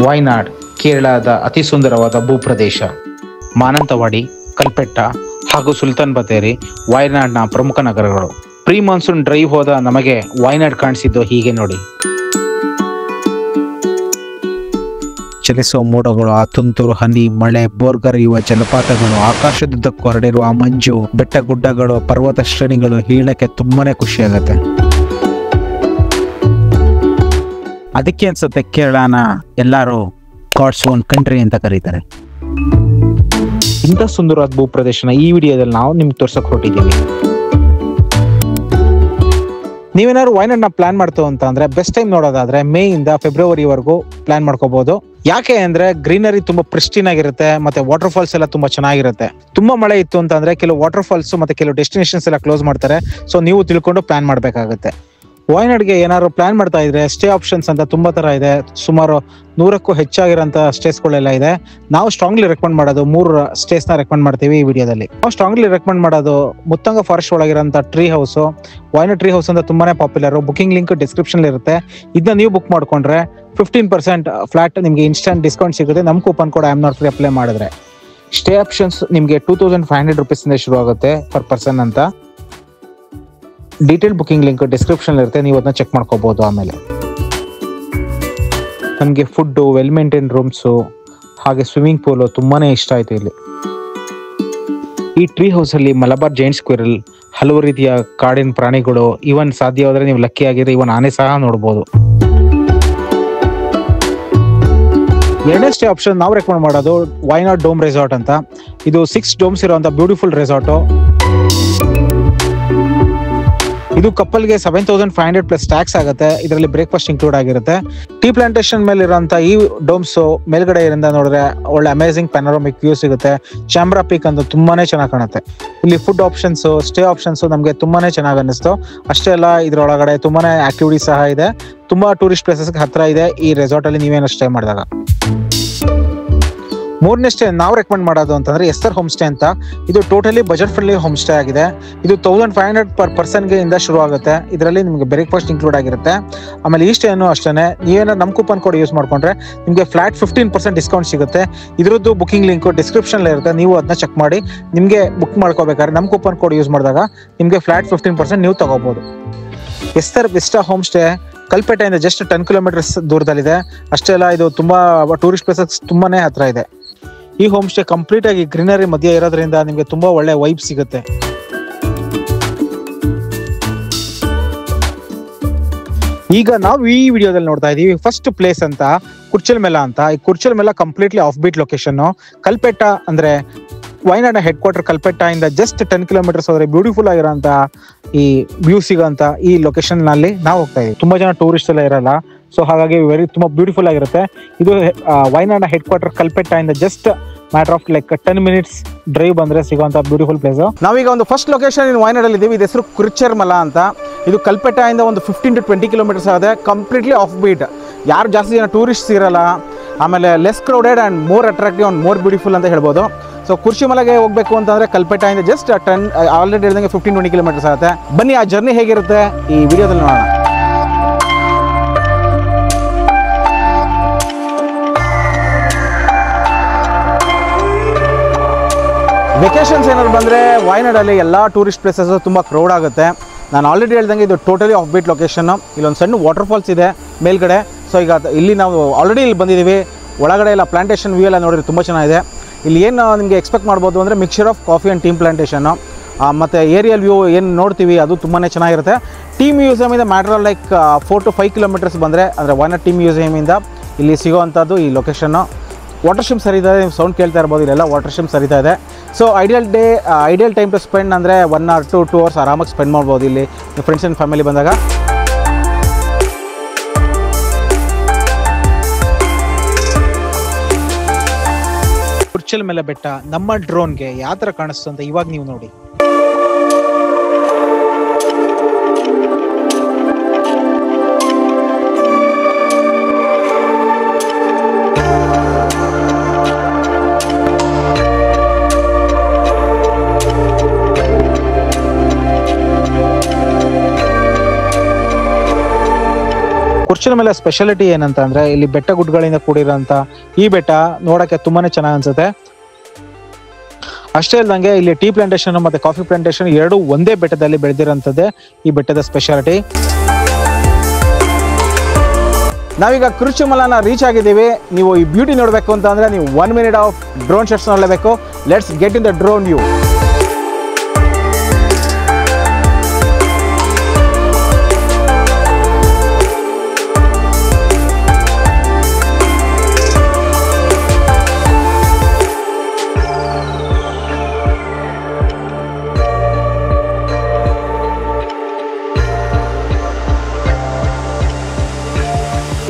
ವಾಯ್ನಾಡ್ ಕೇರಳದ ಅತಿ ಸುಂದರವಾದ ಭೂಪ್ರದೇಶ. ಮಾನಂತವಾಡಿ, ಕಲ್ಪೆಟ್ಟ ಹಾಗೂ ಸುಲ್ತಾನ್ ಬತ್ತೇರಿ ವಾಯ್ನಾಡ್ನ ಪ್ರಮುಖ ನಗರಗಳು. ಪ್ರೀ ಮಾನ್ಸೂನ್ ಡ್ರೈವ್ ಹೋದ ನಮಗೆ ವಾಯ್ನಾಡ್ ಕಾಣಿಸಿದ್ದು ಹೀಗೆ ನೋಡಿ. ಚಲಿಸುವ ಮೋಡಗಳು, ಆ ತುಂತುರು ಹನಿ ಮಳೆ, ಬೋರ್ಗರೆಯುವ ಜಲಪಾತಗಳು, ಆಕಾಶದುದ್ದಕ್ಕೂ ಹರಡಿರುವ ಮಂಜು, ಬೆಟ್ಟ ಗುಡ್ಡಗಳು, ಪರ್ವತ ಶ್ರೇಣಿಗಳು ಹೀಳಕ್ಕೆ ತುಂಬಾನೇ ಖುಷಿಯಾಗತ್ತೆ. ಅದಕ್ಕೆ ಅನ್ಸುತ್ತೆ ಕೇರಳನ ಎಲ್ಲರೂ ಗಾಡ್ಸ್ ಓನ್ ಕಂಟ್ರಿ ಅಂತ ಕರೀತಾರೆ. ಇಂಥ ಸುಂದರವಾದ ಭೂಪ್ರದೇಶನ ಈ ವಿಡಿಯೋದಲ್ಲಿ ನಾವು ನಿಮ್ಗೆ ತೋರ್ಸಕ್ ಹೊರಟಿದ್ದೀವಿ. ನೀವೇನಾದ್ರು ವಾಯ್ನಾಡ್ನ ಪ್ಲಾನ್ ಮಾಡ್ತು ಅಂತ ಅಂದ್ರೆ ಬೆಸ್ಟ್ ಟೈಮ್ ನೋಡೋದಾದ್ರೆ ಮೇ ಇಂದ ಫೆಬ್ರವರಿವರೆಗೂ ಪ್ಲಾನ್ ಮಾಡ್ಕೋಬಹುದು. ಯಾಕೆ ಅಂದ್ರೆ ಗ್ರೀನರಿ ತುಂಬಾ ಪ್ರಿಸ್ಟೀನ್ ಆಗಿರುತ್ತೆ, ಮತ್ತೆ ವಾಟರ್ ಫಾಲ್ಸ್ ಎಲ್ಲ ತುಂಬಾ ಚೆನ್ನಾಗಿರುತ್ತೆ. ತುಂಬಾ ಮಳೆ ಇತ್ತು ಅಂತ ಅಂದ್ರೆ ಕೆಲವು ವಾಟರ್ ಫಾಲ್ಸ್ ಮತ್ತೆ ಕೆಲವು ಡೆಸ್ಟಿನೇಷನ್ಸ್ ಎಲ್ಲ ಕ್ಲೋಸ್ ಮಾಡ್ತಾರೆ. ಸೊ ನೀವು ತಿಳ್ಕೊಂಡು ಪ್ಲಾನ್ ಮಾಡ್ಬೇಕಾಗುತ್ತೆ. ವಾಯ್ನಾಡ್ಗೆ ಏನಾದ್ರು ಪ್ಲಾನ್ ಮಾಡ್ತಾ ಇದ್ರೆ ಸ್ಟೇ ಆಪ್ಷನ್ಸ್ ಅಂತ ತುಂಬಾ ತರ ಇದೆ. ಸುಮಾರು 100ಕ್ಕೂ ಹೆಚ್ಚಾಗಿರೋಂಥ ಸ್ಟೇಸ್ಗಳೆಲ್ಲ ಇದೆ. ನಾವು ಸ್ಟ್ರಾಂಗ್ಲಿ ರೆಕಮೆಂಡ್ ಮಾಡೋದು 3 ಸ್ಟೇಸ್ ನ ರೆಕಮೆಂಡ್ ಮಾಡ್ತೀವಿ ಈ ವಿಡಿಯೋದಲ್ಲಿ. ನಾವು ಸ್ಟ್ರಾಂಗ್ಲಿ ರೆಕಮೆಂಡ್ ಮಾಡೋದು ಮುತ್ತಂಗ ಫಾರೆಸ್ಟ್ ಒಳಗಿರೋಂಥ tree house. Wayanad tree house ಅಂತ ತುಂಬಾನೇ ಪಾಪ್ಯುಲರ್. ಬುಕಿಂಗ್ ಲಿಂಕ್ ಡಿಸ್ಕ್ರಿಪ್ಷನ್ ಇರುತ್ತೆ. ಇದನ್ನ ನೀವು ಬುಕ್ ಮಾಡ್ಕೊಂಡ್ರೆ 15% ಫ್ಲಾಟ್ ನಿಮಗೆ ಇನ್ಸ್ಟಂಟ್ ಡಿಸ್ಕೌಂಟ್ ಸಿಗುತ್ತೆ. ನಮ್ coupon code I'm not free apply ಮಾಡಿದ್ರೆ. ಸ್ಟೇ ಆಪ್ಷನ್ಸ್ ನಿಮಗೆ 2500 rupees ಇಂದ ಶುರು ಆಗುತ್ತೆ ಪರ್ ಪರ್ಸನ್ ಅಂತ. ಡೀಟೇಲ್ ಬುಕಿಂಗ್ ಲಿಂಕ್ ಡಿಸ್ಕ್ರಿಪ್ಷನ್ ಇರುತ್ತೆ, ನೀವು ಅದನ್ನ ಚೆಕ್ ಮಾಡ್ಕೋಬಹುದು. ಆಮೇಲೆ ನಮಗೆ ಫುಡ್, ವೆಲ್ ಮೇಂಟೈನ್ ರೂಮ್ಸು ಹಾಗೆ ಸ್ವಿಮ್ಮಿಂಗ್ ಪೂಲ್ ತುಂಬಾನೇ ಇಷ್ಟ ಆಯ್ತು ಇಲ್ಲಿ. ಈ ಟ್ರೀ ಹೌಸ್ ಅಲ್ಲಿ ಮಲಬಾರ್ ಜೈಂಟ್ ಸ್ಕ್ವಿರಲ್, ಹಲವು ರೀತಿಯ ಕಾಡಿನ ಪ್ರಾಣಿಗಳು, ಇವನ್ ಸಾಧ್ಯವಾದ್ರೆ ನೀವು ಲಕ್ಕಿ ಆಗಿದ್ರೆ ಇವನ್ ಆನೆ ಸಹ ನೋಡಬಹುದು. ಎರಡನೇ ಸ್ಟೇ ಆಪ್ಷನ್ ನಾವು ರೆಕಮೆಂಡ್ ಮಾಡೋದು ವಾಯ್ನಾಡ್ ಡೋಮ್ ರೆಸಾರ್ಟ್ ಅಂತ. ಇದು 6 ಡೋಮ್ಸ್ ಇರುವಂತ ಬ್ಯೂಟಿಫುಲ್ ರೆಸಾರ್ಟ್. ಇದು ಕಪ್ಪಲ್ಗೆ 7500 ಪ್ಲಸ್ ಟ್ಯಾಕ್ಸ್ ಆಗುತ್ತೆ. ಇದರಲ್ಲಿ ಬ್ರೇಕ್ಫಾಸ್ಟ್ ಇನ್ಕ್ಲೂಡ್ ಆಗಿರುತ್ತೆ. ಟೀ ಪ್ಲಾಂಟೇಶನ್ ಮೇಲೆ ಇರುವಂತ ಈ ಡೋಮ್ಸ್ ಮೇಲ್ಗಡೆ ಇಂದ ನೋಡಿದ್ರೆ ಒಳ್ಳೆ ಅಮೇಸಿಂಗ್ ಪ್ಯಾನೋರಾಮಿಕ್ ವ್ಯೂ ಸಿಗುತ್ತೆ. ಚಾಮ್ರಾ ಪೀಕ್ ಅಂತ ತುಂಬಾನೇ ಚೆನ್ನಾಗಿ ಕಾಣುತ್ತೆ. ಇಲ್ಲಿ ಫುಡ್ ಆಪ್ಷನ್ಸ್, ಸ್ಟೇ ಆಪ್ಷನ್ಸ್ ನಮಗೆ ತುಂಬಾನೇ ಚೆನ್ನಾಗಿ ಅನ್ನಿಸ್ತು. ಅಷ್ಟೇ ಅಲ್ಲ, ಇದ್ರೊಳಗಡೆ ತುಂಬಾನೇ ಆಕ್ಟಿವಿಟೀಸ್ ಸಹ ಇದೆ. ತುಂಬಾ ಟೂರಿಸ್ಟ್ ಪ್ಲೇಸಸ್ ಹತ್ರ ಇದೆ ಈ ರೆಸಾರ್ಟ್ ಅಲ್ಲಿ ನೀವೇನು ಸ್ಟೇ ಮಾಡಿದಾಗ. ಮೂರನೇ ಸ್ಟೇ ನಾವು ರೆಕಮೆಂಡ್ ಮಾಡೋದು ಅಂತಂದ್ರೆ ಎಸ್ತರ್ ಹೋಮ್ ಸ್ಟೇ ಅಂತ. ಇದು totally budget friendly home stay ಆಗಿದೆ. ಇದು 1500 ಪರ್ ಪರ್ಸನ್ಗೆ ಇಂದ ಶುರು ಆಗುತ್ತೆ. ಇದರಲ್ಲಿ ನಿಮಗೆ ಬ್ರೇಕ್ಫಾಸ್ಟ್ ಇನ್ಕ್ಲೂಡ್ ಆಗಿರುತ್ತೆ. ಆಮೇಲೆ ಈ ಸ್ಟೇನು ಅಷ್ಟೇ, ನೀವೇನಾದ್ರು ನಮ್ ಕೂಪನ್ ಕೋಡ್ ಯೂಸ್ ಮಾಡ್ಕೊಂಡ್ರೆ ನಿಮಗೆ ಫ್ಲಾಟ್ 15% ಡಿಸ್ಕೌಂಟ್ ಸಿಗುತ್ತೆ. ಇದ್ರದ್ದು ಬುಕಿಂಗ್ ಲಿಂಕ್ ಡಿಸ್ಕ್ರಿಪ್ಷನ್ ಇರುತ್ತೆ, ನೀವು ಅದನ್ನ ಚೆಕ್ ಮಾಡಿ ನಿಮಗೆ ಬುಕ್ ಮಾಡ್ಕೋಬೇಕಾದ್ರೆ ನಮ್ ಕೂಪನ್ ಕೋಡ್ ಯೂಸ್ ಮಾಡಿದಾಗ ನಿಮಗೆ ಫ್ಲಾಟ್ 15% ನೀವು ತಗೋಬಹುದು. ಎಸ್ತರ್ ವಿಸ್ಟಾ ಹೋಮ್ ಸ್ಟೇ ಕಲ್ಪೇಟೆಯಿಂದ ಜಸ್ಟ್ 10 ಕಿಲೋಮೀಟರ್ಸ್ ದೂರದಲ್ಲಿದೆ. ಅಷ್ಟೇ ಅಲ್ಲ, ಇದು ತುಂಬಾ ಟೂರಿಸ್ಟ್ ಪ್ಲೇಸಸ್ ತುಂಬಾನೇ ಹತ್ರ ಇದೆ. ಈ ಹೋಮ್ ಸ್ಟೇ ಕಂಪ್ಲೀಟ್ ಆಗಿ ಗ್ರೀನರಿ ಮಧ್ಯೆ ಇರೋದ್ರಿಂದ ನಿಮಗೆ ತುಂಬಾ ಒಳ್ಳೆ ವೈಬ್ ಸಿಗುತ್ತೆ. ಈಗ ನಾವು ಈ ವಿಡಿಯೋದಲ್ಲಿ ನೋಡ್ತಾ ಇದೀವಿ ಫಸ್ಟ್ ಪ್ಲೇಸ್ ಅಂತ ಕುರ್ಚಲ್ಮೆಲ ಅಂತ. ಈ ಕುರ್ಚಲ್ಮೆಲ ಕಂಪ್ಲೀಟ್ಲಿ ಆಫ್ ಬೀಟ್ ಲೊಕೇಶನ್. ಕಲ್ಪೆಟ್ಟ ಅಂದ್ರೆ ವಾಯ್ನಾಡ್ ಹೆಡ್ ಕ್ವಾರ್ಟರ್ ಕಲ್ಪೆಟ್ಟ ಇಂದ ಜಸ್ಟ್ 10 ಕಿಲೋಮೀಟರ್ಸ್ ಹೋದ್ರೆ ಬ್ಯೂಟಿಫುಲ್ ಆಗಿರೋಂತ ಈ ವ್ಯೂ ಸಿಗೋಂತ ಈ ಲೊಕೇಶನ್ ನಲ್ಲಿ ನಾವು ಹೋಗ್ತಾ ಇದೀವಿ. ತುಂಬಾ ಜನ ಟೂರಿಸ್ಟ್ ಎಲ್ಲ ಇರಲ್ಲ, ಸೊ ಹಾಗಾಗಿ ತುಂಬಾ ಬ್ಯೂಟಿಫುಲ್ ಆಗಿರುತ್ತೆ. ಇದು ವಾಯ್ನಾಡ್ ಹೆಡ್ ಕ್ವಾರ್ಟರ್ ಕಲ್ಪೆಟ್ಟ ಇಂದ just matter of like 10 minutes drive ಬಂದ್ರೆ ಸಿಗುವಂತ ಬ್ಯೂಟಿಫುಲ್ ಪ್ಲೇಸ್. ನಾವೀಗ ಒಂದು ಫಸ್ಟ್ ಲೊಕೇಶನ್ ಇನ್ ವಾಯ್ನಾಡ್ ಅಲ್ಲಿ ಇದೀವಿ. ಇದು ಹೆಸರು ಕುರ್ಚರ್ಮಲ ಅಂತ. ಇದು ಕಲ್ಪೆಟ್ಟ ಇಂದ ಒಂದು 15 to 20 ಕಿಲೋಮೀಟರ್ಸ್ ಆಗುತ್ತೆ. ಕಂಪ್ಲೀಟ್ಲಿ ಆಫ್ ಬೀಟ್, ಯಾರು ಜಾಸ್ತಿ ಜನ ಟೂರಿಸ್ಟ್ ಇರಲ್ಲ. ಆಮೇಲೆ less crowded and more attractive and more beautiful ಅಂತ ಹೇಳ್ಬೋದು. ಸೊ ಕುರ್ಚಿಮಲೆಗೆ ಹೋಗ್ಬೇಕು ಅಂತಂದ್ರೆ ಕಲ್ಪೆಟ್ಟ ಇಂದ ಜಸ್ಟ್ ಆಲ್ರೆಡಿ ಹೇಳಿದಂಗೆ 15-20 ಕಿಲೋಮೀಟರ್ಸ್ ಆಗುತ್ತೆ. ಬನ್ನಿ ಆ ಜರ್ನಿ ಹೇಗಿರುತ್ತೆ ಈ ವಿಡಿಯೋದಲ್ಲಿ ನೋಡೋಣ. ವೆಕೇಶನ್ಸ್ ಏನಾದ್ರು ಬಂದರೆ ವಾಯ್ನಾಡಲ್ಲಿ ಎಲ್ಲ ಟೂರಿಸ್ಟ್ ಪ್ಲೇಸಸ್ ತುಂಬ ಕ್ರೌಡ್ ಆಗುತ್ತೆ. ನಾನು ಆಲ್ರೆಡಿ ಹೇಳ್ದಂಗೆ ಇದು ಟೋಟಲಿ ಆಫ್ ಬೀಟ್ ಲೊಕೇಶನ್ನು. ಇಲ್ಲೊಂದು ಸಣ್ಣ ವಾಟರ್ ಫಾಲ್ಸ್ ಇದೆ ಮೇಲ್ಗಡೆ. ಸೊ ಈಗ ಇಲ್ಲಿ ನಾವು ಆಲ್ರೆಡಿ ಇಲ್ಲಿ ಬಂದಿದ್ದೀವಿ. ಒಳಗಡೆ ಎಲ್ಲ ಪ್ಲಾಂಟೇಶನ್ ವ್ಯೂ ಎಲ್ಲ ನೋಡಿದ್ರೆ ತುಂಬ ಚೆನ್ನಾಗಿದೆ. ಇಲ್ಲಿ ಏನು ನಿಮಗೆ ಎಕ್ಸ್ಪೆಕ್ಟ್ ಮಾಡ್ಬೋದು ಅಂದರೆ mixture of coffee and tea ಪ್ಲಾಂಟೇಶನ್ನು. ಮತ್ತು ಏರಿಯಲ್ ವ್ಯೂ ಏನು ನೋಡ್ತೀವಿ ಅದು ತುಂಬಾ ಚೆನ್ನಾಗಿರುತ್ತೆ. ಟೀ ಮ್ಯೂಸಿಯಮಿಂದ ಮ್ಯಾಟ್ರ್ ಲೈಕ್ 4 to 5 ಕಿಲೋಮೀಟರ್ಸ್ ಬಂದರೆ ಅಂದರೆ ವಾಯ್ನಾಡ್ ಟೀ ಮ್ಯೂಸಿಯಮಿಂದ ಇಲ್ಲಿ ಸಿಗೋವಂಥದ್ದು ಈ ಲೊಕೇಶನ್ನು. ವಾಟರ್ ಸ್ಟ್ರೀಮ್ ಸರಿತಾ ಇದೆ, ನೀವು ಸೌಂಡ್ ಕೇಳ್ತಾ ಇರ್ಬೋದು. ಇಲ್ಲೆಲ್ಲ ವಾಟರ್ ಸ್ಟ್ರೀಮ್ ಸರಿತಾ ಇದೆ. So ideal time to spend ಅಂದರೆ 1 or 2 hours ಆರಾಮಾಗಿ ಸ್ಪೆಂಡ್ ಮಾಡ್ಬೋದು ಇಲ್ಲಿ ಫ್ರೆಂಡ್ಸ್ ಆ್ಯಂಡ್ ಫ್ಯಾಮಿಲಿ ಬಂದಾಗ. ಕುರ್ಚಲ್ಮೆಲ ಬೆಟ್ಟ ನಮ್ಮ ಡ್ರೋನ್ಗೆ ಯಾವ ಥರ ಕಾಣಿಸ್ತು ಅಂತ ಇವಾಗ ನೀವು ನೋಡಿ. ಕುರ್ಚಲಮೆಲ್ಲ ಸ್ಪೆಷಾಲಿಟಿ ಏನಂತ ಅಂದ್ರೆ ಇಲ್ಲಿ ಬೆಟ್ಟ ಗುಡ್ಡಗಳಿಂದ ಕೂಡಿರೋಂಥ ಈ ಬೆಟ್ಟ ನೋಡಕ್ಕೆ ತುಂಬಾನೇ ಚೆನ್ನಾಗಿ ಅನ್ಸುತ್ತೆ. ಅಷ್ಟೇ ಅಲ್ದಂಗೆ ಇಲ್ಲಿ ಟೀ ಪ್ಲಾಂಟೇಶನ್ ಮತ್ತೆ ಕಾಫಿ ಪ್ಲಾಂಟೇಶನ್ ಎರಡು ಒಂದೇ ಬೆಟ್ಟದಲ್ಲಿ ಬೆಳೆದಿರೋಂಥದ್ದೇ ಈ ಬೆಟ್ಟದ ಸ್ಪೆಷಾಲಿಟಿ. ನಾವೀಗ ಕುರ್ಚಮಲನ ರೀಚ್ ಆಗಿದ್ದೀವಿ. ನೀವು ಈ ಬ್ಯೂಟಿ ನೋಡಬೇಕು ಅಂತ ಅಂದ್ರೆ ನೀವು 1 ಮಿನಿಟ್ ಆಫ್ ಡ್ರೋನ್ ಶಾಟ್ಸ್ ನೋಡಲೇಬೇಕು. Let's get in the drone view.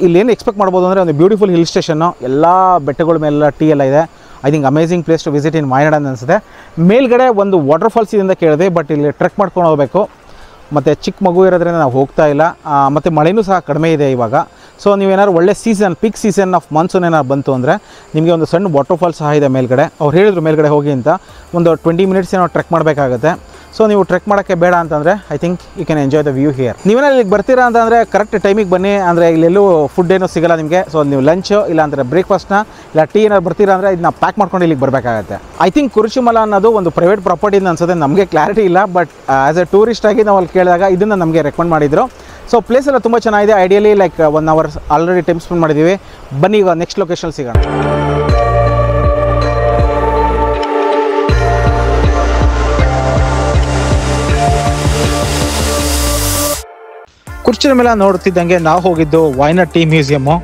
ಇಲ್ಲಿ ಏನು ಎಕ್ಸ್ಪೆಕ್ಟ್ ಮಾಡ್ಬೋದು ಅಂದರೆ ಒಂದು ಬ್ಯೂಟಿಫುಲ್ ಹಿಲ್ ಸ್ಟೇಷನ್ನು, ಎಲ್ಲ ಬೆಟ್ಟಗಳ ಮೇಲೆಲ್ಲ ಟೀ ಎಲ್ಲ ಇದೆ. I think amazing place to visit in Wayanad ಅಂತ ಅನಿಸುತ್ತೆ. ಮೇಲ್ಗಡೆ ಒಂದು ವಾಟರ್ ಫಾಲ್ಸ್ ಇದರಿಂದ ಕೇಳಿದೆ, ಬಟ್ ಇಲ್ಲಿ ಟ್ರೆಕ್ ಮಾಡ್ಕೊಂಡು ಹೋಗಬೇಕು. ಮತ್ತು ಚಿಕ್ಕ ಮಗು ಇರೋದ್ರಿಂದ ನಾವು ಹೋಗ್ತಾ ಇಲ್ಲ. ಮತ್ತು ಮಳೆನೂ ಸಹ ಕಡಿಮೆ ಇದೆ ಇವಾಗ. ಸೊ ನೀವೇನಾದ್ರು ಒಳ್ಳೆ season, peak season of monsoon ಏನಾದ್ರು ಬಂತು ಅಂದರೆ ನಿಮಗೆ ಒಂದು ಸಣ್ಣ ವಾಟರ್ ಫಾಲ್ಸ್ ಸಹ ಇದೆ ಮೇಲ್ಗಡೆ. ಅವ್ರು ಹೇಳಿದ್ರು ಮೇಲ್ಗಡೆ ಹೋಗಿ ಅಂತ. ಒಂದು 20 ಮಿನಿಟ್ಸ್ ಏನೋ ಟ್ರೆಕ್ ಮಾಡಬೇಕಾಗುತ್ತೆ. ಸೊ ನೀವು ಟ್ರೆಕ್ ಮಾಡೋಕ್ಕೆ ಬೇಡ ಅಂತಂದರೆ I think you can enjoy the view here. ನೀವೇನಾದ್ರು ಇಲ್ಲಿಗೆ ಬರ್ತೀರಾ ಅಂತಂದರೆ ಕರೆಕ್ಟ್ ಟೈಮಿಗೆ ಬನ್ನಿ. ಅಂದರೆ ಇಲ್ಲೆಲ್ಲೂ ಫುಡ್ ಏನೂ ಸಿಗೋಲ್ಲ ನಿಮಗೆ. ಸೊ ನೀವು ಲಂಚು ಇಲ್ಲ ಅಂದರೆ ಬ್ರೇಕ್ಫಾಸ್ಟ್ನ ಇಲ್ಲ ಟೀ ಏನಾದ್ರು ಬರ್ತೀರಾ ಅಂದರೆ ಇದನ್ನ ಪ್ಯಾಕ್ ಮಾಡ್ಕೊಂಡು ಇಲ್ಲಿಗೆ ಬರಬೇಕಾಗುತ್ತೆ. ಐ ಥಿಂಕ್ ಕುರುಚುಮಲ ಅನ್ನೋದು ಒಂದು ಪ್ರೈವೇಟ್ ಪ್ರಾಪರ್ಟಿ ಅನ್ಸುತ್ತೆ. ನಮಗೆ ಕ್ಲಾರಿಟಿ ಇಲ್ಲ, ಬಟ್ ಆ್ಯಸ್ ಎ ಟೂರಿಸ್ಟ್ ಆಗಿ ನಾವು ಅಲ್ಲಿ ಕೇಳಿದಾಗ ಇದನ್ನು ನಮಗೆ ರೆಕಮೆಂಡ್ ಮಾಡಿದ್ರು. ಸೊ ಪ್ಲೇಸ್ ಎಲ್ಲ ತುಂಬ ಚೆನ್ನಾಗಿದೆ. Ideally like 1 hour already time spend ಮಾಡಿದ್ದೀವಿ. ಬನ್ನಿ ಈಗ ನೆಕ್ಸ್ಟ್ ಲೊಕೇಶನ್ ಸಿಗೋಣ. ಕುರ್ಚಲಮೆಲ್ಲ ನೋಡ್ತಿದ್ದಂಗೆ ನಾವು ಹೋಗಿದ್ದು ವಾಯನಾಡ್ ಟೀ ಮ್ಯೂಸಿಯಮ್ಮು.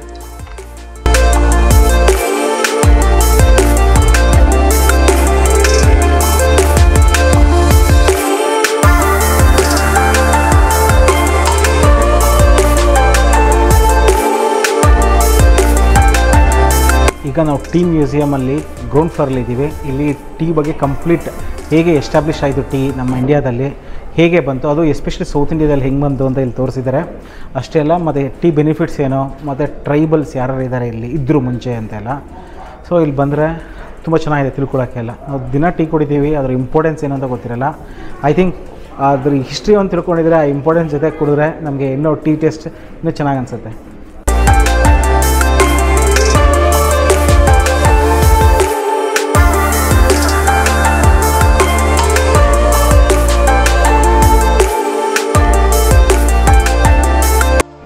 ಈಗ ನಾವು ಟೀ ಮ್ಯೂಸಿಯಮಲ್ಲಿ ಗ್ರೌಂಡ್ ಫ್ಲೋರಲ್ಲಿ ಇದ್ದೀವಿ. ಇಲ್ಲಿ ಟೀ ಬಗ್ಗೆ ಕಂಪ್ಲೀಟ್ ಹೇಗೆ ಎಸ್ಟಾಬ್ಲಿಷ್ ಆಯಿತು ಟೀ ನಮ್ಮ ಇಂಡಿಯಾದಲ್ಲಿ, ಹೇಗೆ ಬಂತು, ಅದು ಎಸ್ಪೆಷಲಿ ಸೌತ್ ಇಂಡಿಯಾದಲ್ಲಿ ಹೆಂಗೆ ಬಂತು ಅಂತ ಇಲ್ಲಿ ತೋರಿಸಿದ್ದಾರೆ. ಅಷ್ಟೇ ಅಲ್ಲ, ಮತ್ತು ಟೀ ಬೆನಿಫಿಟ್ಸ್ ಏನು, ಮತ್ತು ಟ್ರೈಬಲ್ಸ್ ಯಾರು ಇದ್ದಾರೆ ಇಲ್ಲಿ ಇದ್ದರು ಮುಂಚೆ ಅಂತೆಲ್ಲ. ಸೊ ಇಲ್ಲಿ ಬಂದರೆ ತುಂಬ ಚೆನ್ನಾಗಿದೆ ತಿಳ್ಕೊಳಕ್ಕೆಲ್ಲ. ನಾವು ದಿನ ಟೀ ಕುಡಿತೀವಿ, ಅದರ ಇಂಪಾರ್ಟೆನ್ಸ್ ಏನು ಅಂತ ಗೊತ್ತಿರಲ್ಲ. ಐ ಥಿಂಕ್ ಅದ್ರ ಹಿಸ್ಟ್ರಿ ಒಂದು ತಿಳ್ಕೊಂಡಿದ್ರೆ ಆ ಇಂಪಾರ್ಟೆನ್ಸ್ ಜೊತೆ ಕುಡಿದ್ರೆ ನಮಗೆ ಇನ್ನೂ ಟೀ ಟೇಸ್ಟ್ ಇನ್ನೂ ಚೆನ್ನಾಗಿ ಅನಿಸುತ್ತೆ.